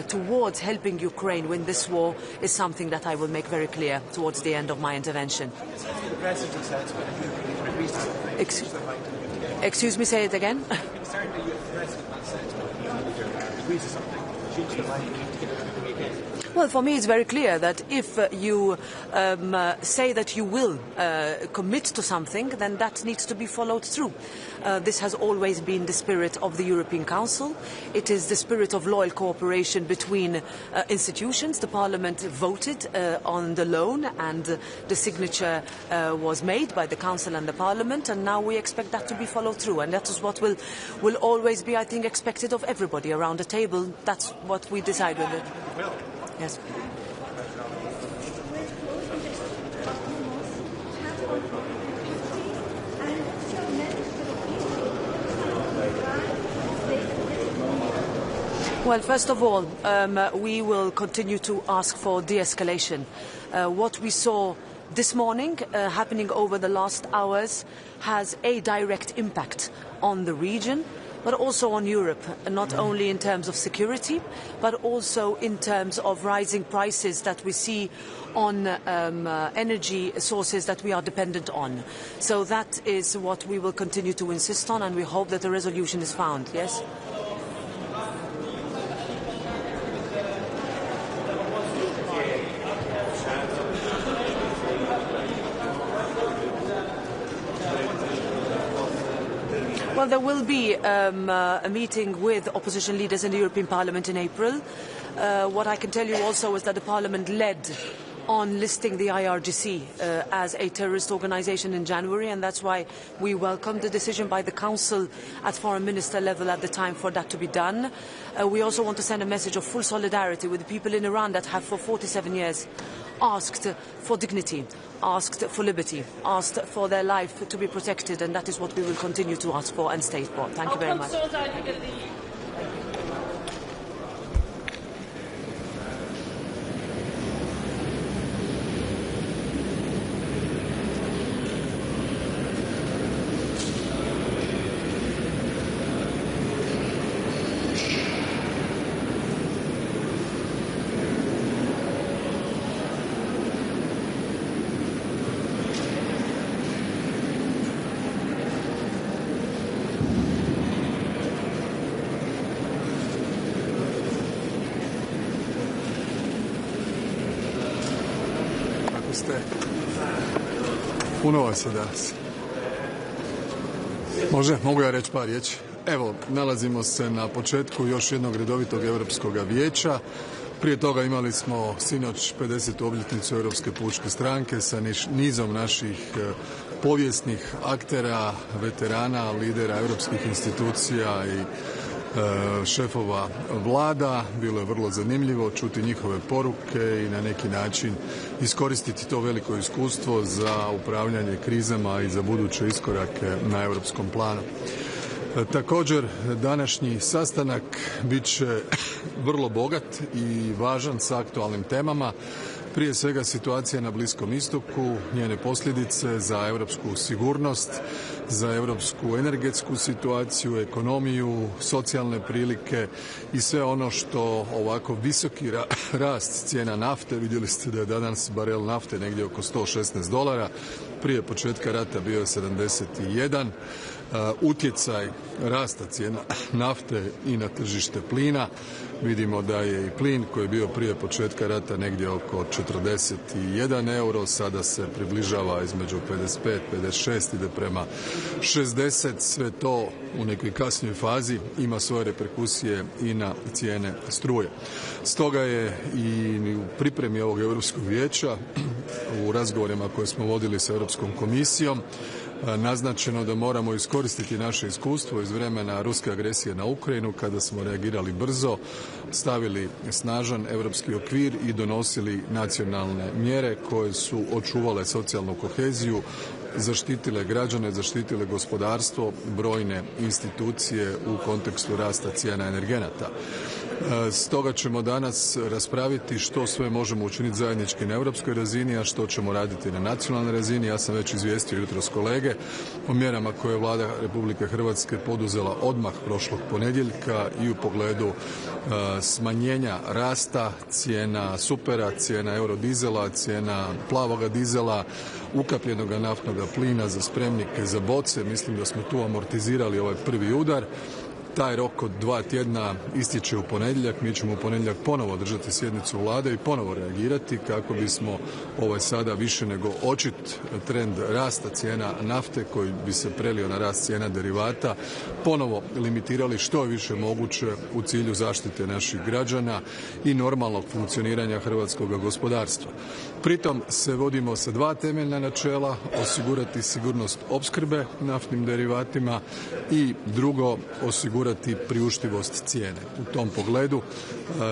Speaker 19: towards helping Ukraine win this war is something that I will make very clear towards the end of my intervention. Excuse me, say it again? Well, for me it's very clear that if you say that you will commit to something, then that needs to be followed through. This has always been the spirit of the European Council. It is the spirit of loyal cooperation between institutions. The Parliament voted on the loan and the signature was made by the Council and the Parliament, and now we expect that to be followed through, and that is what will always be, I think, expected of everybody around the table. That's what we decide with it. Yes. Well, first of all, we will continue to ask for de-escalation. What we saw this morning happening over the last hours has a direct impact on the region, but also on Europe, not only in terms of security, but also in terms of rising prices that we see on energy sources that we are dependent on. So that is what we will continue to insist on, and we hope that a resolution is found. Yes? Well, there will be a meeting with opposition leaders in the European Parliament in April. What I can tell you also is that the Parliament led on listing the IRGC as a terrorist organisation in January, and that's why we welcomed the decision by the Council at Foreign Minister level at the time for that to be done. We also want to send a message of full solidarity with the people in Iran that have for 47 years asked for dignity, asked for liberty, asked for their life to be protected, and that is what we will continue to ask for and state for. Thank you very much.
Speaker 20: ste? Puno vas je danas. Može? Mogu ja reći par riječi? Evo, nalazimo se na početku još jednog redovitog Europskog vijeća. Prije toga imali smo sinoć 50. obljetnicu Europske pučke stranke sa nizom naših povijesnih aktera, veterana, lidera europskih institucija i šefova vlada. Bilo je vrlo zanimljivo čuti njihove poruke i na neki način iskoristiti to veliko iskustvo za upravljanje krizama i za buduće iskorake na europskom planu. Također, današnji sastanak bit će vrlo bogat i važan sa aktualnim temama. Prije svega situacija na Bliskom istoku, njene posljedice za europsku sigurnost, za europsku energetsku situaciju, ekonomiju, socijalne prilike i sve ono što ovako visoki rast cijena nafte. Vidjeli ste da je danas barel nafte negdje oko $116. Prije početka rata bio je 71. Utjecaj rasta cijena nafte i na tržište plina. Vidimo da je i plin koji je bio prije početka rata negdje oko 41 euro, sada se približava između 55, 56, ide prema 60. Sve to u nekoj kasnijoj fazi ima svoje reperkusije i na cijene struje. Stoga je i u pripremi ovog Europskog vijeća, u razgovorima koje smo vodili sa Europskom komisijom, naznačeno da moramo iskoristiti naše iskustvo iz vremena ruske agresije na Ukrajinu kada smo reagirali brzo, stavili snažan europski okvir i donosili nacionalne mjere koje su očuvale socijalnu koheziju, zaštitile građane, zaštitile gospodarstvo, brojne institucije u kontekstu rasta cijena energenata. Stoga ćemo danas raspraviti što sve možemo učiniti zajednički na europskoj razini, a što ćemo raditi na nacionalnoj razini. Ja sam već izvijestio jutros kolege o mjerama koje je Vlada Republike Hrvatske poduzela odmah prošlog ponedjeljka i u pogledu smanjenja rasta cijena supera, cijena eurodizela, cijena plavoga dizela, ukapljenog naftnog plina za spremnike za boce. Mislim da smo tu amortizirali ovaj prvi udar. Taj rok od 2 tjedna istječe u ponedjeljak. Mi ćemo u ponedjeljak ponovo održati sjednicu vlade i ponovo reagirati kako bismo ovaj sada više nego očit trend rasta cijena nafte koji bi se prelio na rast cijena derivata ponovo limitirali što je više moguće u cilju zaštite naših građana i normalnog funkcioniranja hrvatskog gospodarstva. Pritom se vodimo sa 2 temeljna načela: osigurati sigurnost opskrbe naftnim derivatima i drugo, osigurati priuštivost cijene. U tom pogledu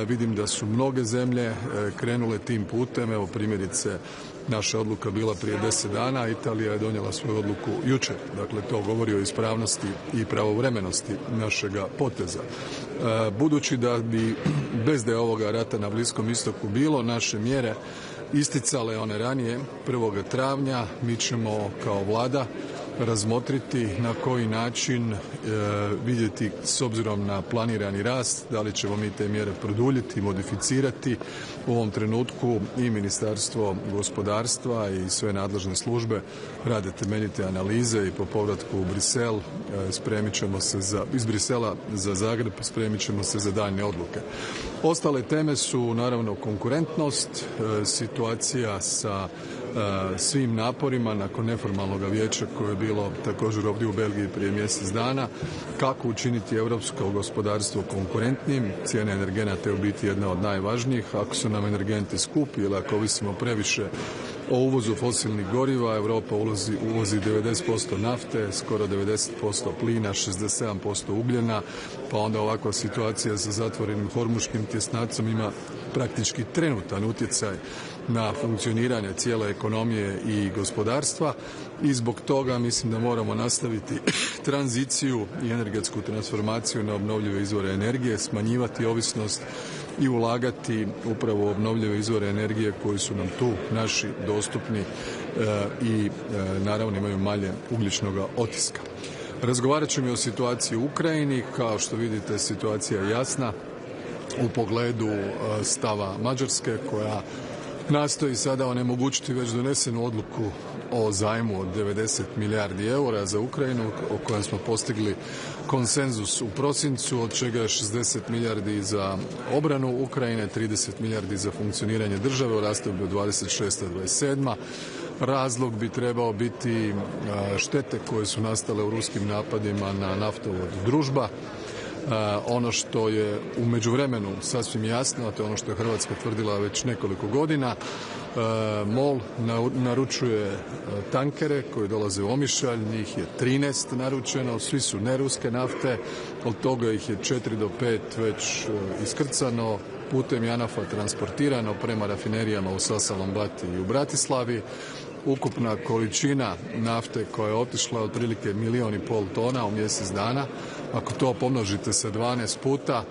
Speaker 20: vidim da su mnoge zemlje krenule tim putem. Evo primjerice, naša odluka bila prije 10 dana, Italija je donijela svoju odluku jučer. Dakle, to govori o ispravnosti i pravovremenosti našega poteza. Budući da bi bez da je ovoga rata na Bliskom istoku bilo, naše mjere isticale one ranije 1. travnja, mi ćemo kao vlada razmotriti na koji način vidjeti s obzirom na planirani rast, da li ćemo mi te mjere produljiti, modificirati. U ovom trenutku i Ministarstvo gospodarstva i sve nadležne službe rade temeljite analize i po povratku u Brisel spremit ćemo se iz Brisela za Zagreb, spremit ćemo se za daljnje odluke. Ostale teme su naravno konkurentnost, situacija sa svim naporima nakon neformalnog vijeća koje je bilo također ovdje u Belgiji prije mjesec dana, kako učiniti europsko gospodarstvo konkurentnim. Cijene energenata je u biti jedna od najvažnijih. Ako su nam energenti skupi ili ako ovisimo previše o uvozu fosilnih goriva, Europa uvozi 90% nafte, skoro 90% plina, 67% ugljena, pa onda ovakva situacija sa zatvorenim hormuškim tjesnacom ima praktički trenutan utjecaj na funkcioniranje cijele ekonomije i gospodarstva i zbog toga mislim da moramo nastaviti tranziciju i energetsku transformaciju na obnovljive izvore energije, smanjivati ovisnost i ulagati upravo u obnovljive izvore energije koji su nam tu naši dostupni i naravno imaju manje ugljičnog otiska. Razgovarat ćemo i o situaciji u Ukrajini. Kao što vidite, situacija je jasna u pogledu stava Mađarske koja nastoji sada onemogućiti već donesenu odluku o zajmu od 90 milijardi eura za Ukrajinu, o kojem smo postigli konsenzus u prosincu, od čega je 60 milijardi za obranu Ukrajine, 30 milijardi za funkcioniranje države u razdoblju 26-27. Razlog bi trebao biti štete koje su nastale u ruskim napadima na naftovod Družba. Ono što je u međuvremenu sasvim jasno, a to je ono što je Hrvatska tvrdila već nekoliko godina, MOL naručuje tankere koji dolaze u Omišalj, njih je 13 naručeno, svi su neruske nafte, od toga ih je 4 do 5 već iskrcano, putem JANAF-a transportirano prema rafinerijama u Sasalombati i u Bratislavi. Ukupna količina nafte koja je otišla je otprilike 1,5 milijuna tona u mjesec dana. Ako to pomnožite sa 12 puta,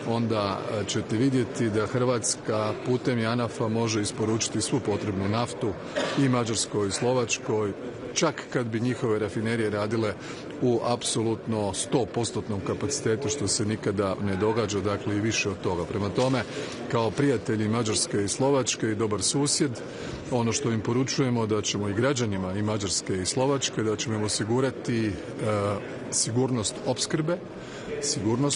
Speaker 20: onda ćete vidjeti da Hrvatska putem JANAF-a može isporučiti svu potrebnu naftu i Mađarskoj i Slovačkoj, čak kad bi njihove rafinerije radile u apsolutno 100% kapacitetu, što se nikada ne događa, dakle i više od toga. Prema tome, kao prijatelji Mađarske i Slovačke i dobar susjed, ono što im poručujemo da ćemo i građanima i Mađarske i Slovačke, da ćemo im osigurati sigurnost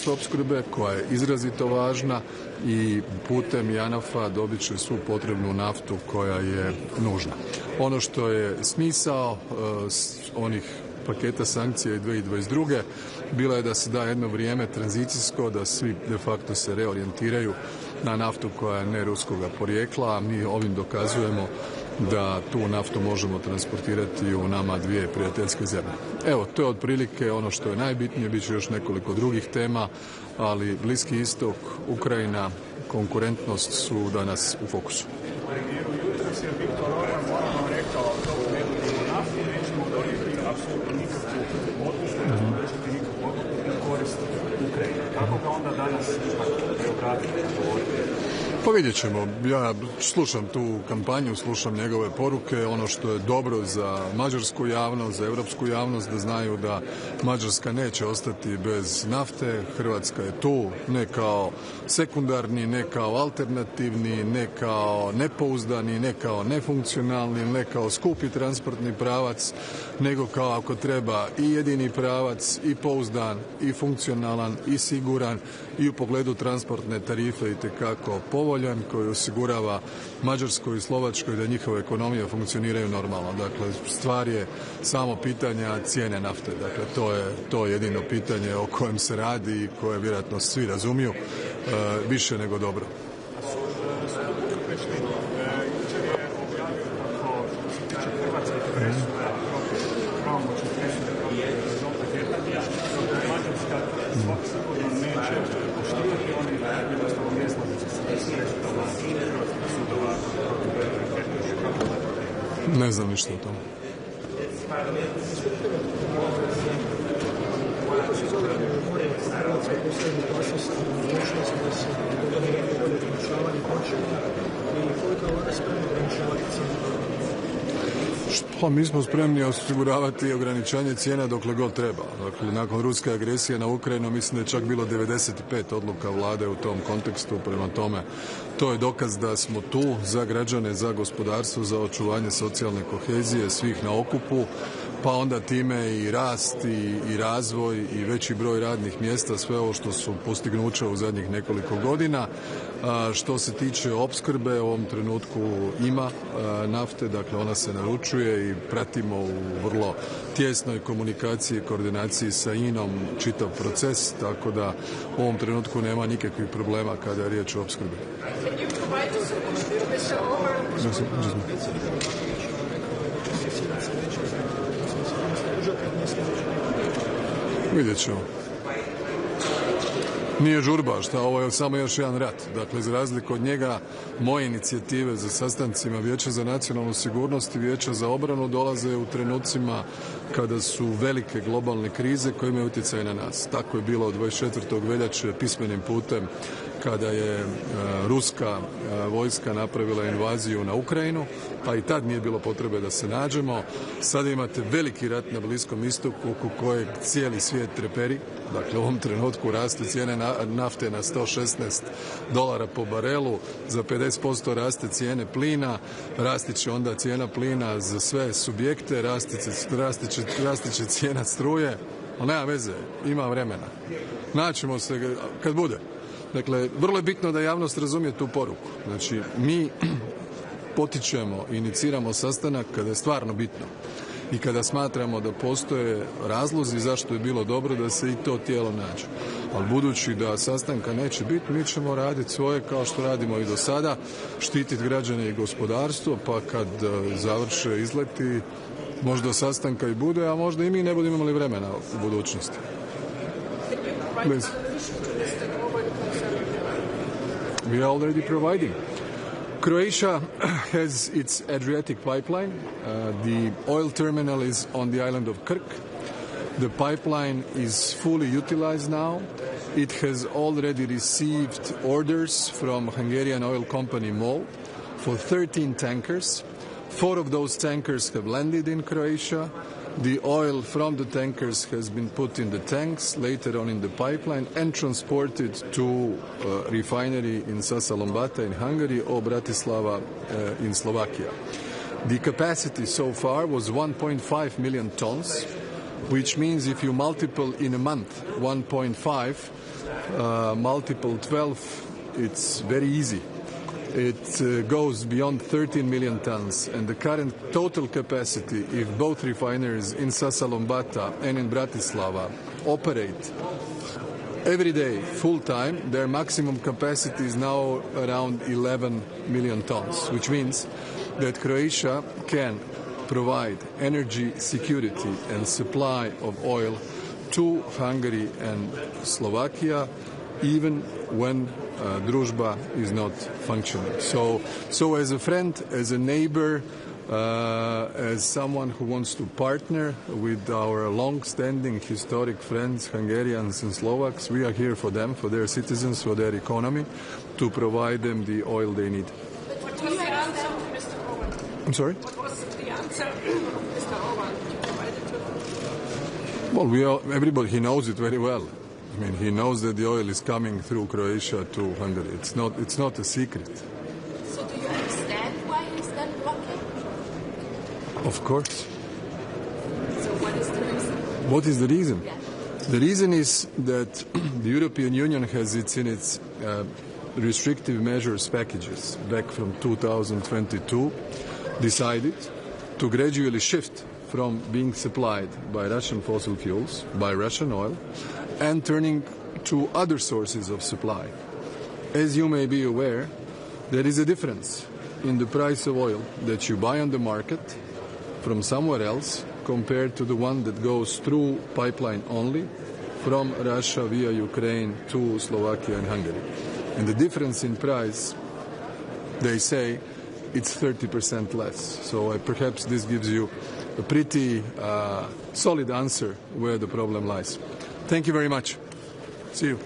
Speaker 20: opskrbe koja je izrazito važna i putem JANAF-a dobit će svu potrebnu naftu koja je nužna. Ono što je smisao onih paketa sankcija i 2022. bila je da se da jedno vrijeme tranzicijsko, da svi de facto se reorijentiraju na naftu koja je ne ruskoga porijekla, a mi ovim dokazujemo da tu naftu možemo transportirati u nama dvije prijateljske zemlje. Evo, to je otprilike ono što je najbitnije, bit će još nekoliko drugih tema, ali Bliski istok, Ukrajina, konkurentnost su danas u fokusu. Pa vidjet ćemo. Ja slušam tu kampanju, slušam njegove poruke. Ono što je dobro za mađarsku javnost, za europsku javnost, da znaju da Mađarska neće ostati bez nafte. Hrvatska je tu ne kao sekundarni, ne kao alternativni, ne kao nepouzdani, ne kao nefunkcionalni, ne kao skupi transportni pravac, nego kao ako treba i jedini pravac, i pouzdan, i funkcionalan, i siguran, i u pogledu transportne tarife itekako povoljan, koji osigurava Mađarskoj i Slovačkoj da njihove ekonomije funkcioniraju normalno. Dakle, stvar je samo pitanja cijene nafte. Dakle, to je jedino pitanje o kojem se radi i koje vjerojatno svi razumiju više nego dobro. Ne znam ništa o tome. Pa mi smo spremni osiguravati ograničanje cijena dokle god treba. Dakle, nakon ruske agresije na Ukrajinu mislim da je čak bilo 95 odluka vlade u tom kontekstu. Prema tome, to je dokaz da smo tu za građane, za gospodarstvo, za očuvanje socijalne kohezije svih na okupu, pa onda time i rast i razvoj i veći broj radnih mjesta, sve ovo što su postignuća u zadnjih nekoliko godina. Što se tiče opskrbe, u ovom trenutku ima nafte, dakle ona se naručuje i pratimo u vrlo tjesnoj komunikaciji i koordinaciji sa INA-om čitav proces, tako da u ovom trenutku nema nikakvih problema kada je riječ o opskrbi. Vidjet ćemo. Nije žurba, šta, ovo je samo još jedan rat. Dakle, za razliku od njega, moje inicijative za sastancima Vijeća za nacionalnu sigurnost i Vijeća za obranu dolaze u trenucima kada su velike globalne krize koje imaju utjecaj na nas. Tako je bilo od 24. veljače pismenim putem kada je ruska vojska napravila invaziju na Ukrajinu, pa i tad nije bilo potrebe da se nađemo. Sada imate veliki rat na Bliskom istoku oko kojeg cijeli svijet treperi. Dakle, u ovom trenutku raste cijene nafte na $116 po barelu, za 50% raste cijene plina, rasti će onda cijena plina za sve subjekte, rasti će cijena struje, ali nema veze, ima vremena. Naćemo se kad bude. Dakle, vrlo je bitno da javnost razumije tu poruku. Znači, mi potičemo, iniciramo sastanak kada je stvarno bitno i kada smatramo da postoje razlozi zašto je bilo dobro da se i to tijelo nađe. Ali budući da sastanka neće biti, mi ćemo raditi svoje kao što radimo i do sada, štititi građane i gospodarstvo, pa kad završe izleti, možda sastanka i bude, a možda i mi ne budemo imali vremena u budućnosti. Please. We are already providing. Croatia has its Adriatic pipeline. The oil terminal is on the island of Krk. The pipeline is fully utilized now. It has already received orders from Hungarian oil company MOL for 13 tankers. 4 of those tankers have landed in Croatia. The oil from the tankers has been put in the tanks, later on in the pipeline, and transported to refinery in Sasalombata in Hungary or Bratislava in Slovakia. The capacity so far was 1.5 million tons, which means if you multiple in a month 1.5 multiple 12, it's very easy. It goes beyond 13 million tons, and the current total capacity, if both refineries in Sasalombata and in Bratislava operate every day, full time, their maximum capacity is now around 11 million tons, which means that Croatia can provide energy security and supply of oil to Hungary and Slovakia, even when Družba is not functioning. So as a friend, as a neighbor, as someone who wants to partner with our long-standing historic friends, Hungarians and Slovaks, we are here for them, for their citizens, for their economy, to provide them the oil they need.
Speaker 9: What was the answer, Mr. Orban?
Speaker 20: I'm sorry?
Speaker 9: What was the answer, Mr. Orban, provided to them?
Speaker 20: Well, everybody, he knows it very well. I mean, he knows that the oil is coming through Croatia to Hungary. It's not a secret.
Speaker 9: So do you understand why he's then blocking?
Speaker 20: Of course.
Speaker 9: So what is the reason?
Speaker 20: What is the reason?
Speaker 9: Yeah.
Speaker 20: The reason is that the European Union has in its restrictive measures packages back from 2022 decided to gradually shift from being supplied by Russian fossil fuels, by Russian oil, and turning to other sources of supply. As you may be aware, there is a difference in the price of oil that you buy on the market from somewhere else compared to the one that goes through pipeline only from Russia via Ukraine to Slovakia and Hungary. And the difference in price, they say, it's 30% less. So perhaps this gives you a pretty solid answer where the problem lies. Thank you very much. See you.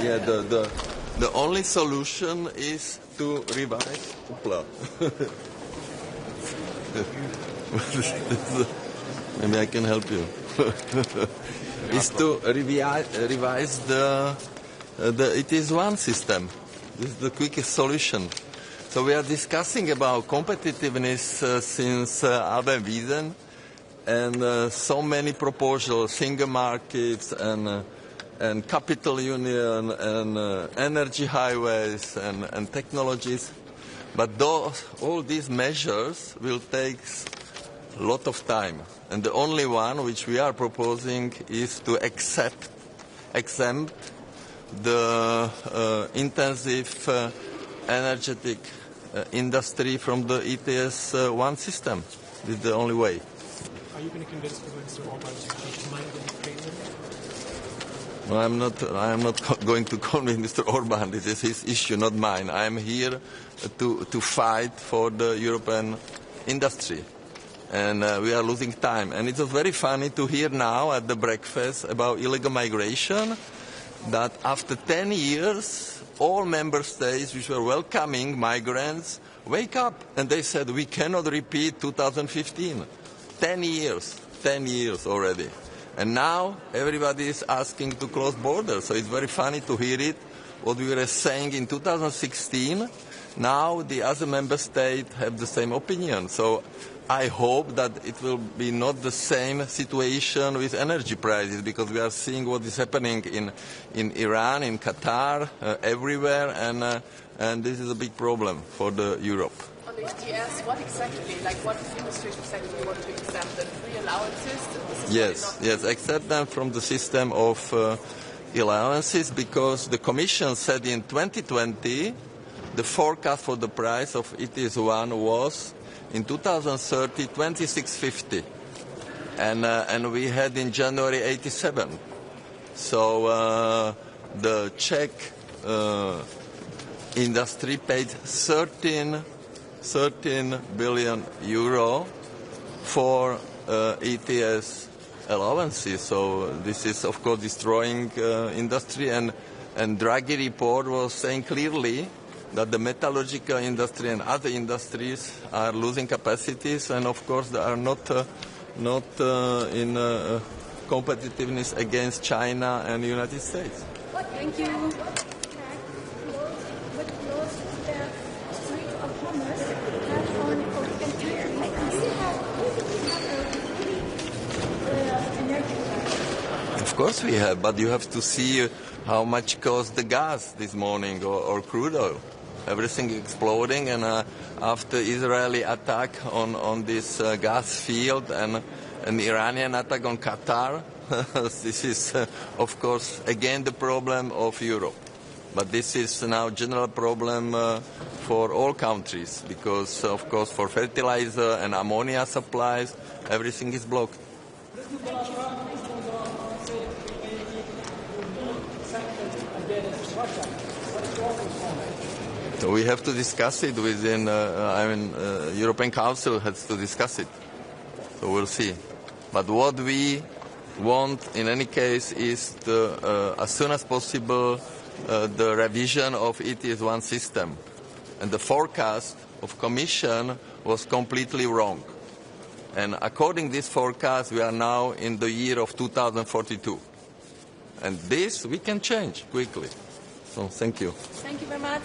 Speaker 21: Yeah, the only solution is to revise. Maybe I can help you. Is to revise the ETS1 system. This is the quickest solution. So we are discussing about competitiveness since Albert Wiesen, and so many proposals, single markets and capital union and energy highways and technologies. But all these measures will take a lot of time. And the only one which we are proposing is to exempt the intensive energetic industry from the ETS1 system. This is the only way.
Speaker 14: Are you going to convince Mr. Orban to mind the Ukrainian?
Speaker 21: No, I am not going to convince Mr. Orban. This is his issue, not mine. I am here to fight for the European industry. And we are losing time. And it was very funny to hear now at the breakfast about illegal migration that after 10 years, all member states which were welcoming migrants wake up and they said we cannot repeat 2015. 10 years already. And now everybody is asking to close borders. So it's very funny to hear it, what we were saying in 2016. Now the other member states have the same opinion. So I hope that it will be not the same situation with energy prices, because we are seeing what is happening in Iran, in Qatar, everywhere, and this is a big problem for Europe.
Speaker 9: On the ETS, what exactly, what industries exactly you want to exempt? The free allowances?
Speaker 21: Yes, accept them from the system of allowances, because the Commission said in 2020 the forecast for the price of ETS1 was in 2030 26.50, and we had in January 87. So the Czech industry paid 13 billion euro for ETS allowances. So this is of course destroying industry, and Draghi report was saying clearly that the metallurgical industry and other industries are losing capacities, and of course they are not in competitiveness against China and the United States.
Speaker 9: Thank you.
Speaker 21: Of course we have, but you have to see how much cost the gas this morning or crude oil. Everything exploding, and after Israeli attack on this gas field and an Iranian attack on Qatar, this is of course again the problem of Europe. But this is now general problem for all countries, because of course for fertilizer and ammonia supplies everything is blocked. So we have to discuss it within, European Council has to discuss it. So we'll see. But what we want in any case is as soon as possible the revision of ETS1 system. And the forecast of Commission was completely wrong. And according to this forecast, we are now in the year of 2042. And this we can change quickly. So thank you.
Speaker 9: Thank you very much.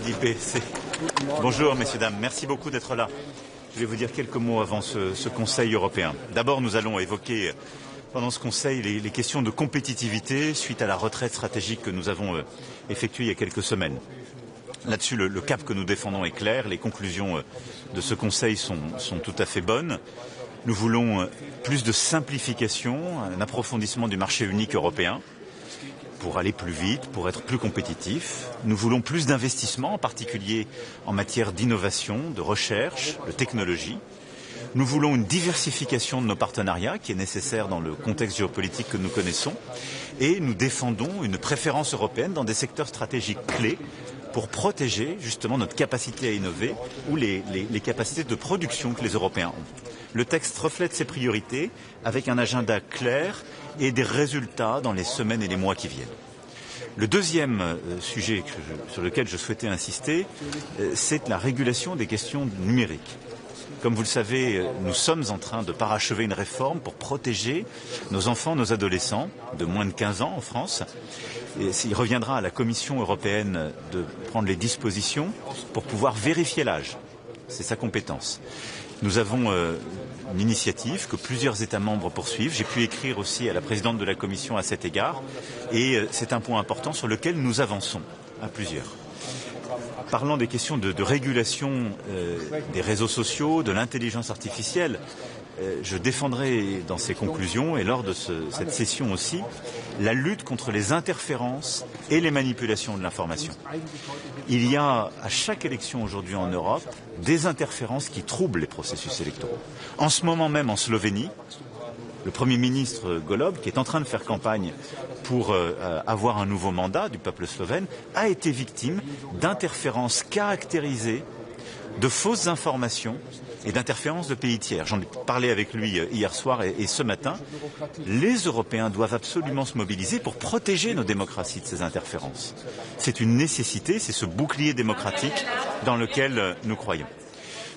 Speaker 1: d'IPC. Bonjour, messieurs, dames. Merci beaucoup d'être là. Je vais vous dire quelques mots avant ce Conseil européen. D'abord, nous allons évoquer pendant ce Conseil les questions de compétitivité suite à la retraite stratégique que nous avons effectuée il y a quelques semaines. Là-dessus, le cap que nous défendons est clair. Les conclusions de ce Conseil sont tout à fait bonnes. Nous voulons plus de simplification, un approfondissement du marché unique européen pour aller plus vite, pour être plus compétitif. Nous voulons plus d'investissements, en particulier en matière d'innovation, de recherche, de technologie. Nous voulons une diversification de nos partenariats qui est nécessaire dans le contexte géopolitique que nous connaissons. Et nous défendons une préférence européenne dans des secteurs stratégiques clés pour protéger justement notre capacité à innover ou les capacités de production que les Européens ont. Le texte reflète ces priorités avec un agenda clair et des résultats dans les semaines et les mois qui viennent. Le deuxième sujet sur lequel je souhaitais insister, c'est la régulation des questions numériques. Comme vous le savez, nous sommes en train de parachever une réforme pour protéger nos enfants, nos adolescents de moins de 15 ans en France. Et il reviendra à la Commission européenne de prendre les dispositions pour pouvoir vérifier l'âge. C'est sa compétence. Nous avons une initiative que plusieurs États membres poursuivent. J'ai pu écrire aussi à la présidente de la Commission à cet égard. Et c'est un point important sur lequel nous avançons à plusieurs. Parlant des questions de régulation des réseaux sociaux, de l'intelligence artificielle, je défendrai dans ces conclusions et lors de cette session aussi la lutte contre les interférences et les manipulations de l'information. Il y a à chaque élection aujourd'hui en Europe des interférences qui troublent les processus électoraux. En ce moment même en Slovénie, le Premier ministre Golob, qui est en train de faire campagne pour avoir un nouveau mandat du peuple slovène, a été victime d'interférences caractérisées, de fausses informations et d'interférences de pays tiers. J'en ai parlé avec lui hier soir et ce matin. Les Européens doivent absolument se mobiliser pour protéger nos démocraties de ces interférences. C'est une nécessité, c'est ce bouclier démocratique dans lequel nous croyons.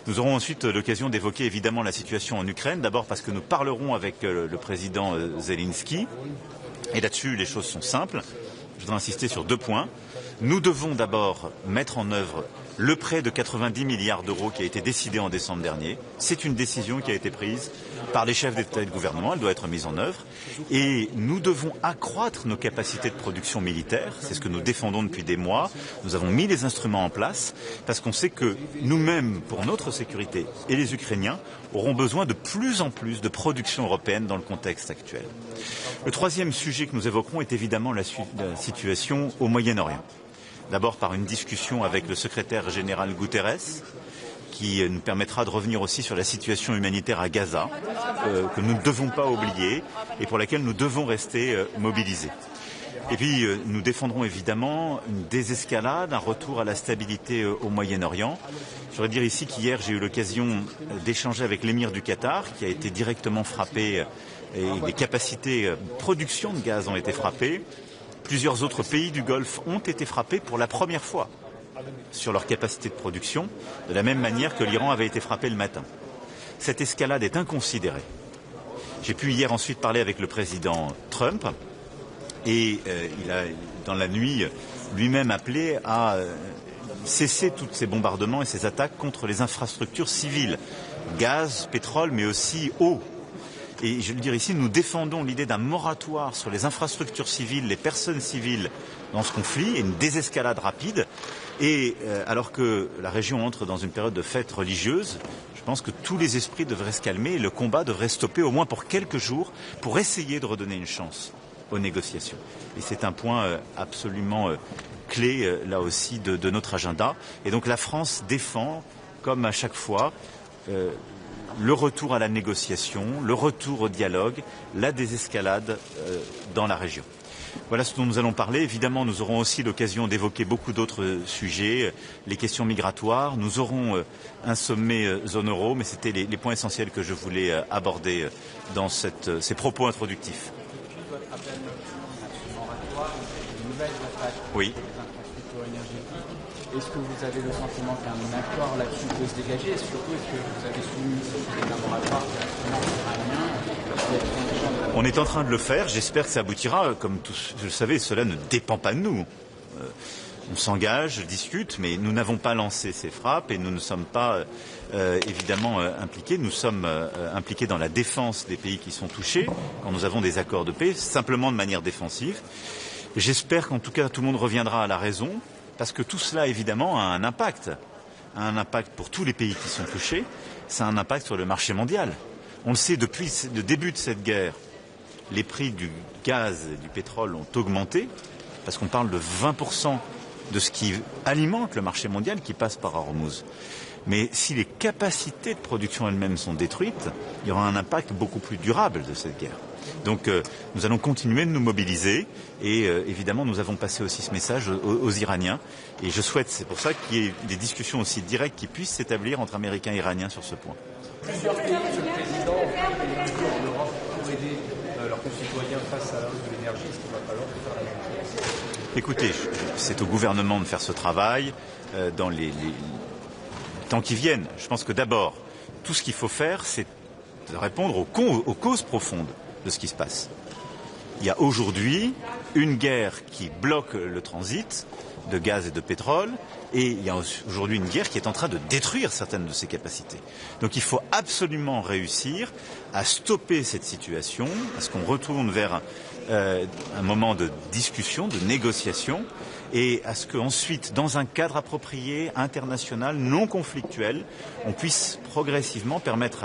Speaker 1: Nous aurons ensuite l'occasion d'évoquer évidemment la situation en Ukraine, d'abord parce que nous parlerons avec le président Zelensky. Et là-dessus, les choses sont simples. Je voudrais insister sur 2 points. Nous devons d'abord mettre en œuvre le prêt de 90 milliards d'euros qui a été décidé en décembre dernier. C'est une décision qui a été prise par les chefs d'État et de gouvernement. Elle doit être mise en œuvre. Et nous devons accroître nos capacités de production militaire. C'est ce que nous défendons depuis des mois. Nous avons mis les instruments en place parce qu'on sait que nous-mêmes, pour notre sécurité, et les Ukrainiens auront besoin de plus en plus de production européenne dans le contexte actuel. Le troisième sujet que nous évoquerons est évidemment la situation au Moyen-Orient. D'abord par une discussion avec le secrétaire général Guterres, qui nous permettra de revenir aussi sur la situation humanitaire à Gaza, que nous ne devons pas oublier et pour laquelle nous devons rester mobilisés. Et puis nous défendrons évidemment une désescalade, un retour à la stabilité au Moyen-Orient. Je voudrais dire ici qu'hier j'ai eu l'occasion d'échanger avec l'émir du Qatar, qui a été directement frappé et les capacités de production de gaz ont été frappées. Plusieurs autres pays du Golfe ont été frappés pour la première fois sur leur capacité de production, de la même manière que l'Iran avait été frappé le matin. Cette escalade est inconsidérée. J'ai pu hier ensuite parler avec le président Trump et il a, dans la nuit, lui-même appelé à cesser tous ces bombardements et ces attaques contre les infrastructures civiles, gaz, pétrole, mais aussi eau. Et je veux dire ici, nous défendons l'idée d'un moratoire sur les infrastructures civiles, les personnes civiles dans ce conflit et une désescalade rapide. Et alors que la région entre dans une période de fête religieuse, je pense que tous les esprits devraient se calmer et le combat devrait stopper au moins pour quelques jours pour essayer de redonner une chance aux négociations. Et c'est un point absolument clé, là aussi, de notre agenda. Et donc la France défend, comme à chaque fois, le retour à la négociation, le retour au dialogue, la désescalade dans la région. Voilà ce dont nous allons parler. Évidemment, nous aurons aussi l'occasion d'évoquer beaucoup d'autres sujets, les questions migratoires. Nous aurons un sommet zone euro, mais c'était les points essentiels que je voulais aborder dans ces propos introductifs. Oui.
Speaker 22: Est-ce que vous avez le sentiment qu'un accord là-dessus peut se dégager et surtout est-ce que vous avez soumis les laboratoires iraniens?
Speaker 1: On est en train de le faire, j'espère que ça aboutira. Comme tous, je le savais, cela ne dépend pas de nous. On s'engage, discute, mais nous n'avons pas lancé ces frappes et nous ne sommes pas évidemment impliqués. Nous sommes impliqués dans la défense des pays qui sont touchés quand nous avons des accords de paix, simplement de manière défensive. J'espère qu'en tout cas tout le monde reviendra à la raison, parce que tout cela évidemment a un impact pour tous les pays qui sont touchés. Ça a un impact sur le marché mondial. On le sait depuis le début de cette guerre, les prix du gaz et du pétrole ont augmenté, parce qu'on parle de 20% de ce qui alimente le marché mondial qui passe par Hormuz. Mais si les capacités de production elles-mêmes sont détruites, il y aura un impact beaucoup plus durable de cette guerre. Donc nous allons continuer de nous mobiliser et évidemment nous avons passé aussi ce message aux Iraniens et je souhaite, c'est pour ça qu'il y ait des discussions aussi directes qui puissent s'établir entre Américains et Iraniens sur ce point.
Speaker 15: Plusieurs pays, Monsieur le Président, ont pris des mesures en Europe pour aider leurs concitoyens face à la hausse de l'énergie. Est-ce qu'il va falloir faire la même chose ?
Speaker 1: Écoutez, c'est au gouvernement de faire ce travail dans les temps qui viennent. Je pense que d'abord, tout ce qu'il faut faire, c'est de répondre aux causes profondes de ce qui se passe. Il y a aujourd'hui une guerre qui bloque le transit de gaz et de pétrole et il y a aujourd'hui une guerre qui est en train de détruire certaines de ses capacités. Donc il faut absolument réussir à stopper cette situation, à ce qu'on retourne vers un moment de discussion, de négociation et à ce qu'ensuite, dans un cadre approprié, international, non conflictuel, on puisse progressivement permettre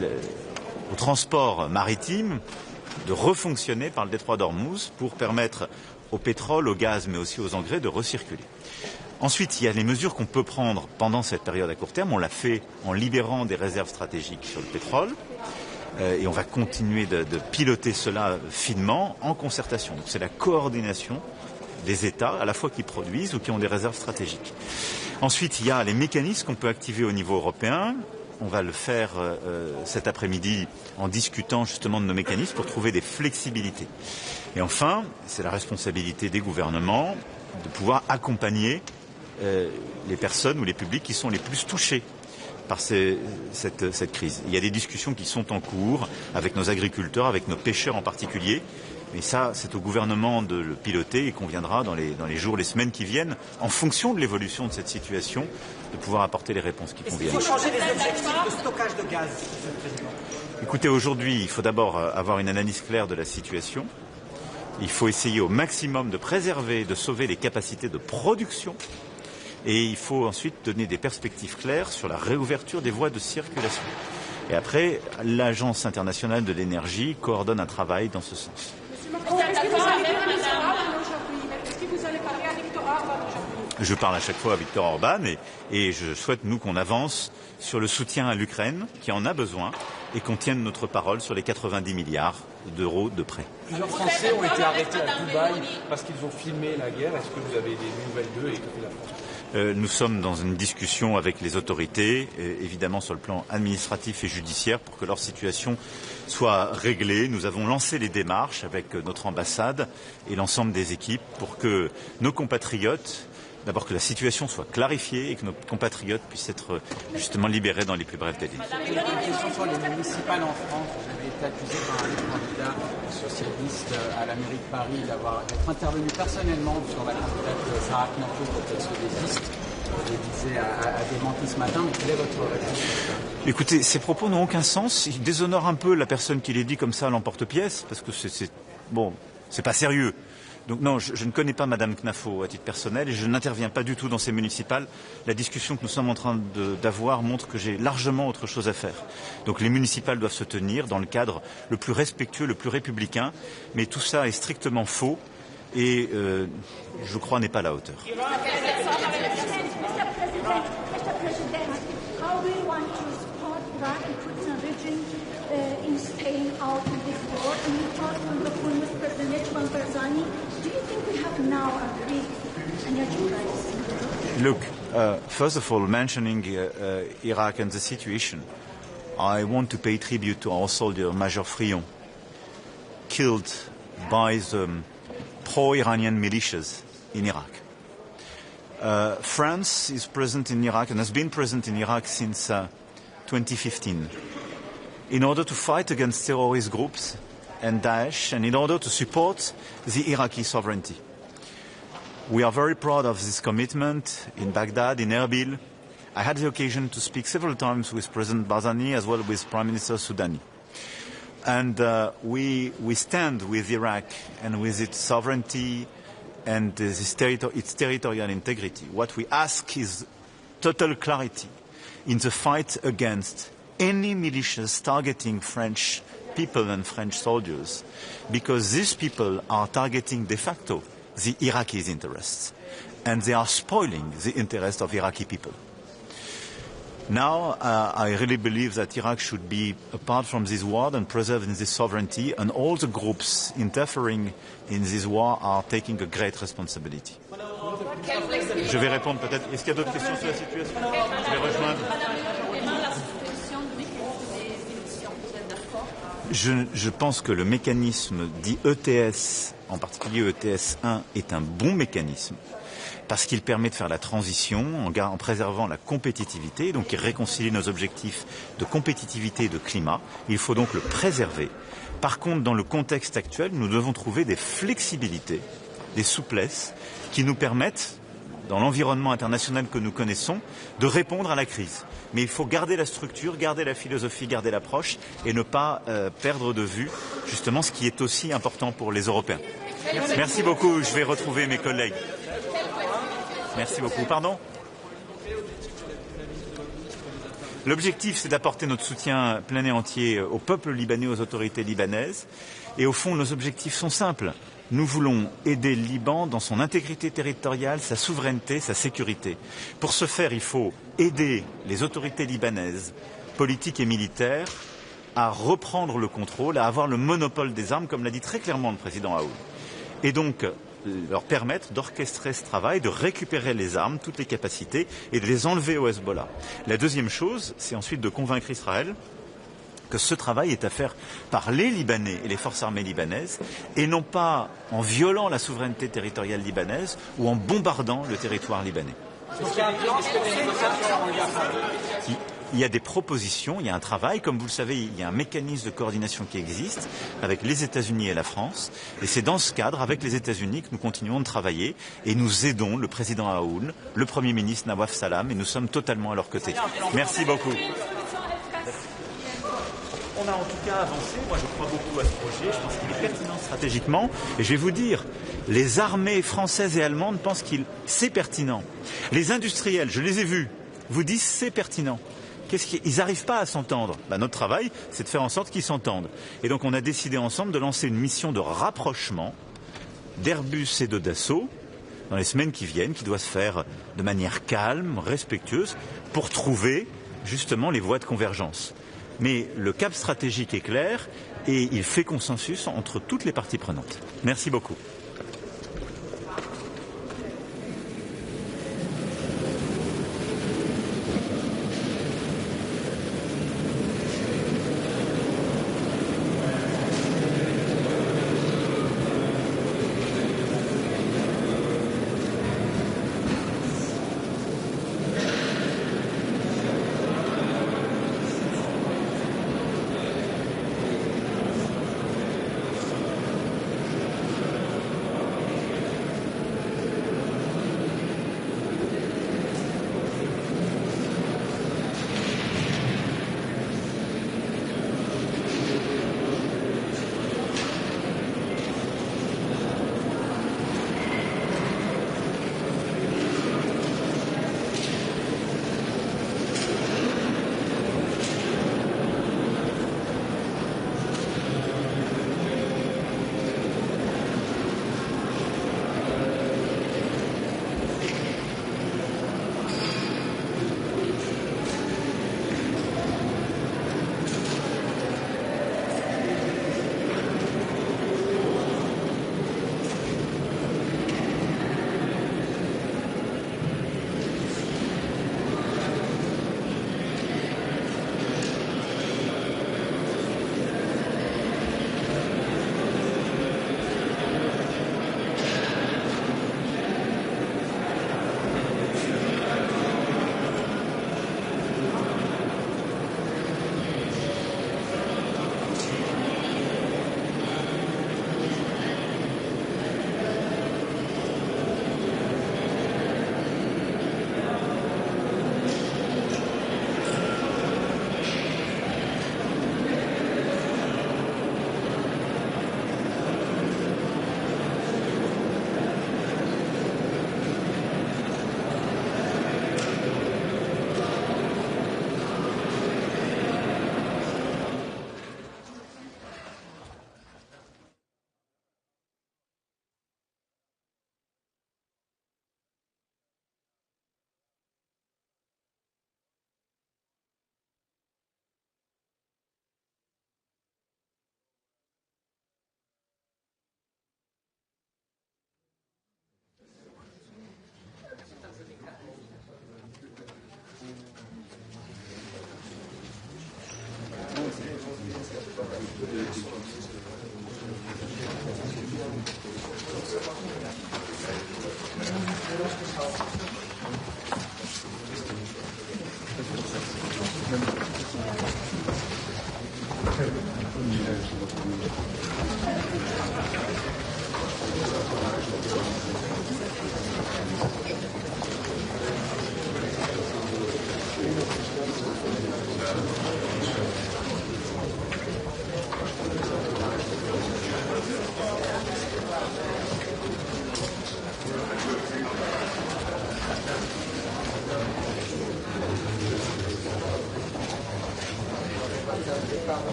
Speaker 1: au transport maritime de refonctionner par le détroit d'Ormuz pour permettre au pétrole, au gaz, mais aussi aux engrais de recirculer. Ensuite, il y a les mesures qu'on peut prendre pendant cette période à court terme. On l'a fait en libérant des réserves stratégiques sur le pétrole et on va continuer de piloter cela finement en concertation. Donc, c'est la coordination des États, à la fois qui produisent ou qui ont des réserves stratégiques. Ensuite, il y a les mécanismes qu'on peut activer au niveau européen. On va le faire cet après-midi en discutant justement de nos mécanismes pour trouver des flexibilités. Et enfin, c'est la responsabilité des gouvernements de pouvoir accompagner les personnes ou les publics qui sont les plus touchés par cette crise. Il y a des discussions qui sont en cours avec nos agriculteurs, avec nos pêcheurs en particulier. Mais ça, c'est au gouvernement de le piloter et conviendra dans les jours, les semaines qui viennent, en fonction de l'évolution de cette situation, de pouvoir apporter les réponses qui conviennent.
Speaker 18: Il faut changer les objectifs de stockage de gaz, Monsieur le Président.
Speaker 1: Écoutez, aujourd'hui, il faut d'abord avoir une analyse claire de la situation. Il faut essayer au maximum de préserver, de sauver les capacités de production. Et il faut ensuite donner des perspectives claires sur la réouverture des voies de circulation. Et après, l'Agence internationale de l'énergie coordonne un travail dans ce sens. Je parle à chaque fois à Viktor Orban et je souhaite, nous, qu'on avance sur le soutien à l'Ukraine, qui en a besoin, et qu'on tienne notre parole sur les 90 milliards d'euros de prêts.
Speaker 15: Plusieurs Français ont été arrêtés à Dubaï parce qu'ils ont filmé la guerre. Est-ce que vous avez des nouvelles d'eux et que fait la France ?
Speaker 1: Nous sommes dans une discussion avec les autorités, évidemment sur le plan administratif et judiciaire, pour que leur situation soit réglée. Nous avons lancé les démarches avec notre ambassade et l'ensemble des équipes pour que nos compatriotes, d'abord que la situation soit clarifiée et que nos compatriotes puissent être justement libérés dans les plus brefs délais.
Speaker 22: Une question sur les municipales en France. Vous avez été accusé par un candidat socialiste à la mairie de Paris d'être intervenu personnellement sur la candidate Sarah Knafo pour qu'elle se désiste. Vous disiez à démenti ce matin, mais quelle est votre réponse?
Speaker 1: Écoutez, ces propos n'ont aucun sens. Ils déshonorent un peu la personne qui les dit comme ça à l'emporte-pièce, parce que c'est pas sérieux. Donc non, je ne connais pas Madame Knafo à titre personnel et je n'interviens pas du tout dans ces municipales. La discussion que nous sommes en train d'avoir montre que j'ai largement autre chose à faire. Donc les municipales doivent se tenir dans le cadre le plus respectueux, le plus républicain, mais tout ça est strictement faux et je crois n'est pas à la hauteur. Look, first of all, mentioning Iraq and the situation, I want to pay tribute to our soldier, Major Frion, killed by the pro-Iranian militias in Iraq. France is present in Iraq and has been present in Iraq since 2015 in order to fight against terrorist groups and Daesh and in order to support the Iraqi sovereignty. We are very proud of this commitment in Baghdad, in Erbil. I had the occasion to speak several times with President Barzani as well with Prime Minister Soudani. And we stand with Iraq and with its sovereignty and its territorial integrity. What we ask is total clarity in the fight against any militias targeting French people and French soldiers, because these people are targeting de facto the Iraqis' interests, and they are spoiling the interests of Iraqi people. Now, I really believe that Iraq should be apart from this war and preserve this sovereignty, and all the groups interfering in this war are taking a great responsibility. Je vais répondre peut-être. Est-ce qu'il y a d'autres questions sur la situation? Je vais rejoindre. Je pense que le mécanisme dit ETS, en particulier ETS 1, est un bon mécanisme parce qu'il permet de faire la transition en préservant la compétitivité, donc il réconcilie nos objectifs de compétitivité et de climat. Il faut donc le préserver. Par contre, dans le contexte actuel, nous devons trouver des flexibilités, des souplesses qui nous permettent, dans l'environnement international que nous connaissons, de répondre à la crise. Mais il faut garder la structure, garder la philosophie, garder l'approche et ne pas perdre de vue justement ce qui est aussi important pour les Européens. Merci beaucoup, je vais retrouver mes collègues. Merci beaucoup. Pardon ? L'objectif, c'est d'apporter notre soutien plein et entier au peuple libanais, aux autorités libanaises. Et au fond, nos objectifs sont simples. Nous voulons aider le Liban dans son intégrité territoriale, sa souveraineté, sa sécurité. Pour ce faire, il faut aider les autorités libanaises, politiques et militaires, à reprendre le contrôle, à avoir le monopole des armes, comme l'a dit très clairement le président Aoun. Et donc, leur permettre d'orchestrer ce travail, de récupérer les armes, toutes les capacités, et de les enlever au Hezbollah. La deuxième chose, c'est ensuite de convaincre Israël que ce travail est à faire par les Libanais et les forces armées libanaises, et non pas en violant la souveraineté territoriale libanaise ou en bombardant le territoire libanais. Il y a des propositions, il y a un travail. Comme vous le savez, il y a un mécanisme de coordination qui existe avec les États-Unis et la France. Et c'est dans ce cadre, avec les États-Unis, que nous continuons de travailler et nous aidons le président Aoun, le Premier ministre Nawaf Salam, et nous sommes totalement à leur côté. Merci beaucoup. On a en tout cas avancé, moi je crois beaucoup à ce projet, je pense qu'il est pertinent stratégiquement, et je vais vous dire, les armées françaises et allemandes pensent qu'il c'est pertinent. Les industriels, je les ai vus, vous disent c'est pertinent. Ils n'arrivent pas à s'entendre. Notre travail, c'est de faire en sorte qu'ils s'entendent. Et donc on a décidé ensemble de lancer une mission de rapprochement d'Airbus et de Dassault dans les semaines qui viennent, qui doit se faire de manière calme, respectueuse, pour trouver justement les voies de convergence. Mais le cap stratégique est clair et il fait consensus entre toutes les parties prenantes. Merci beaucoup.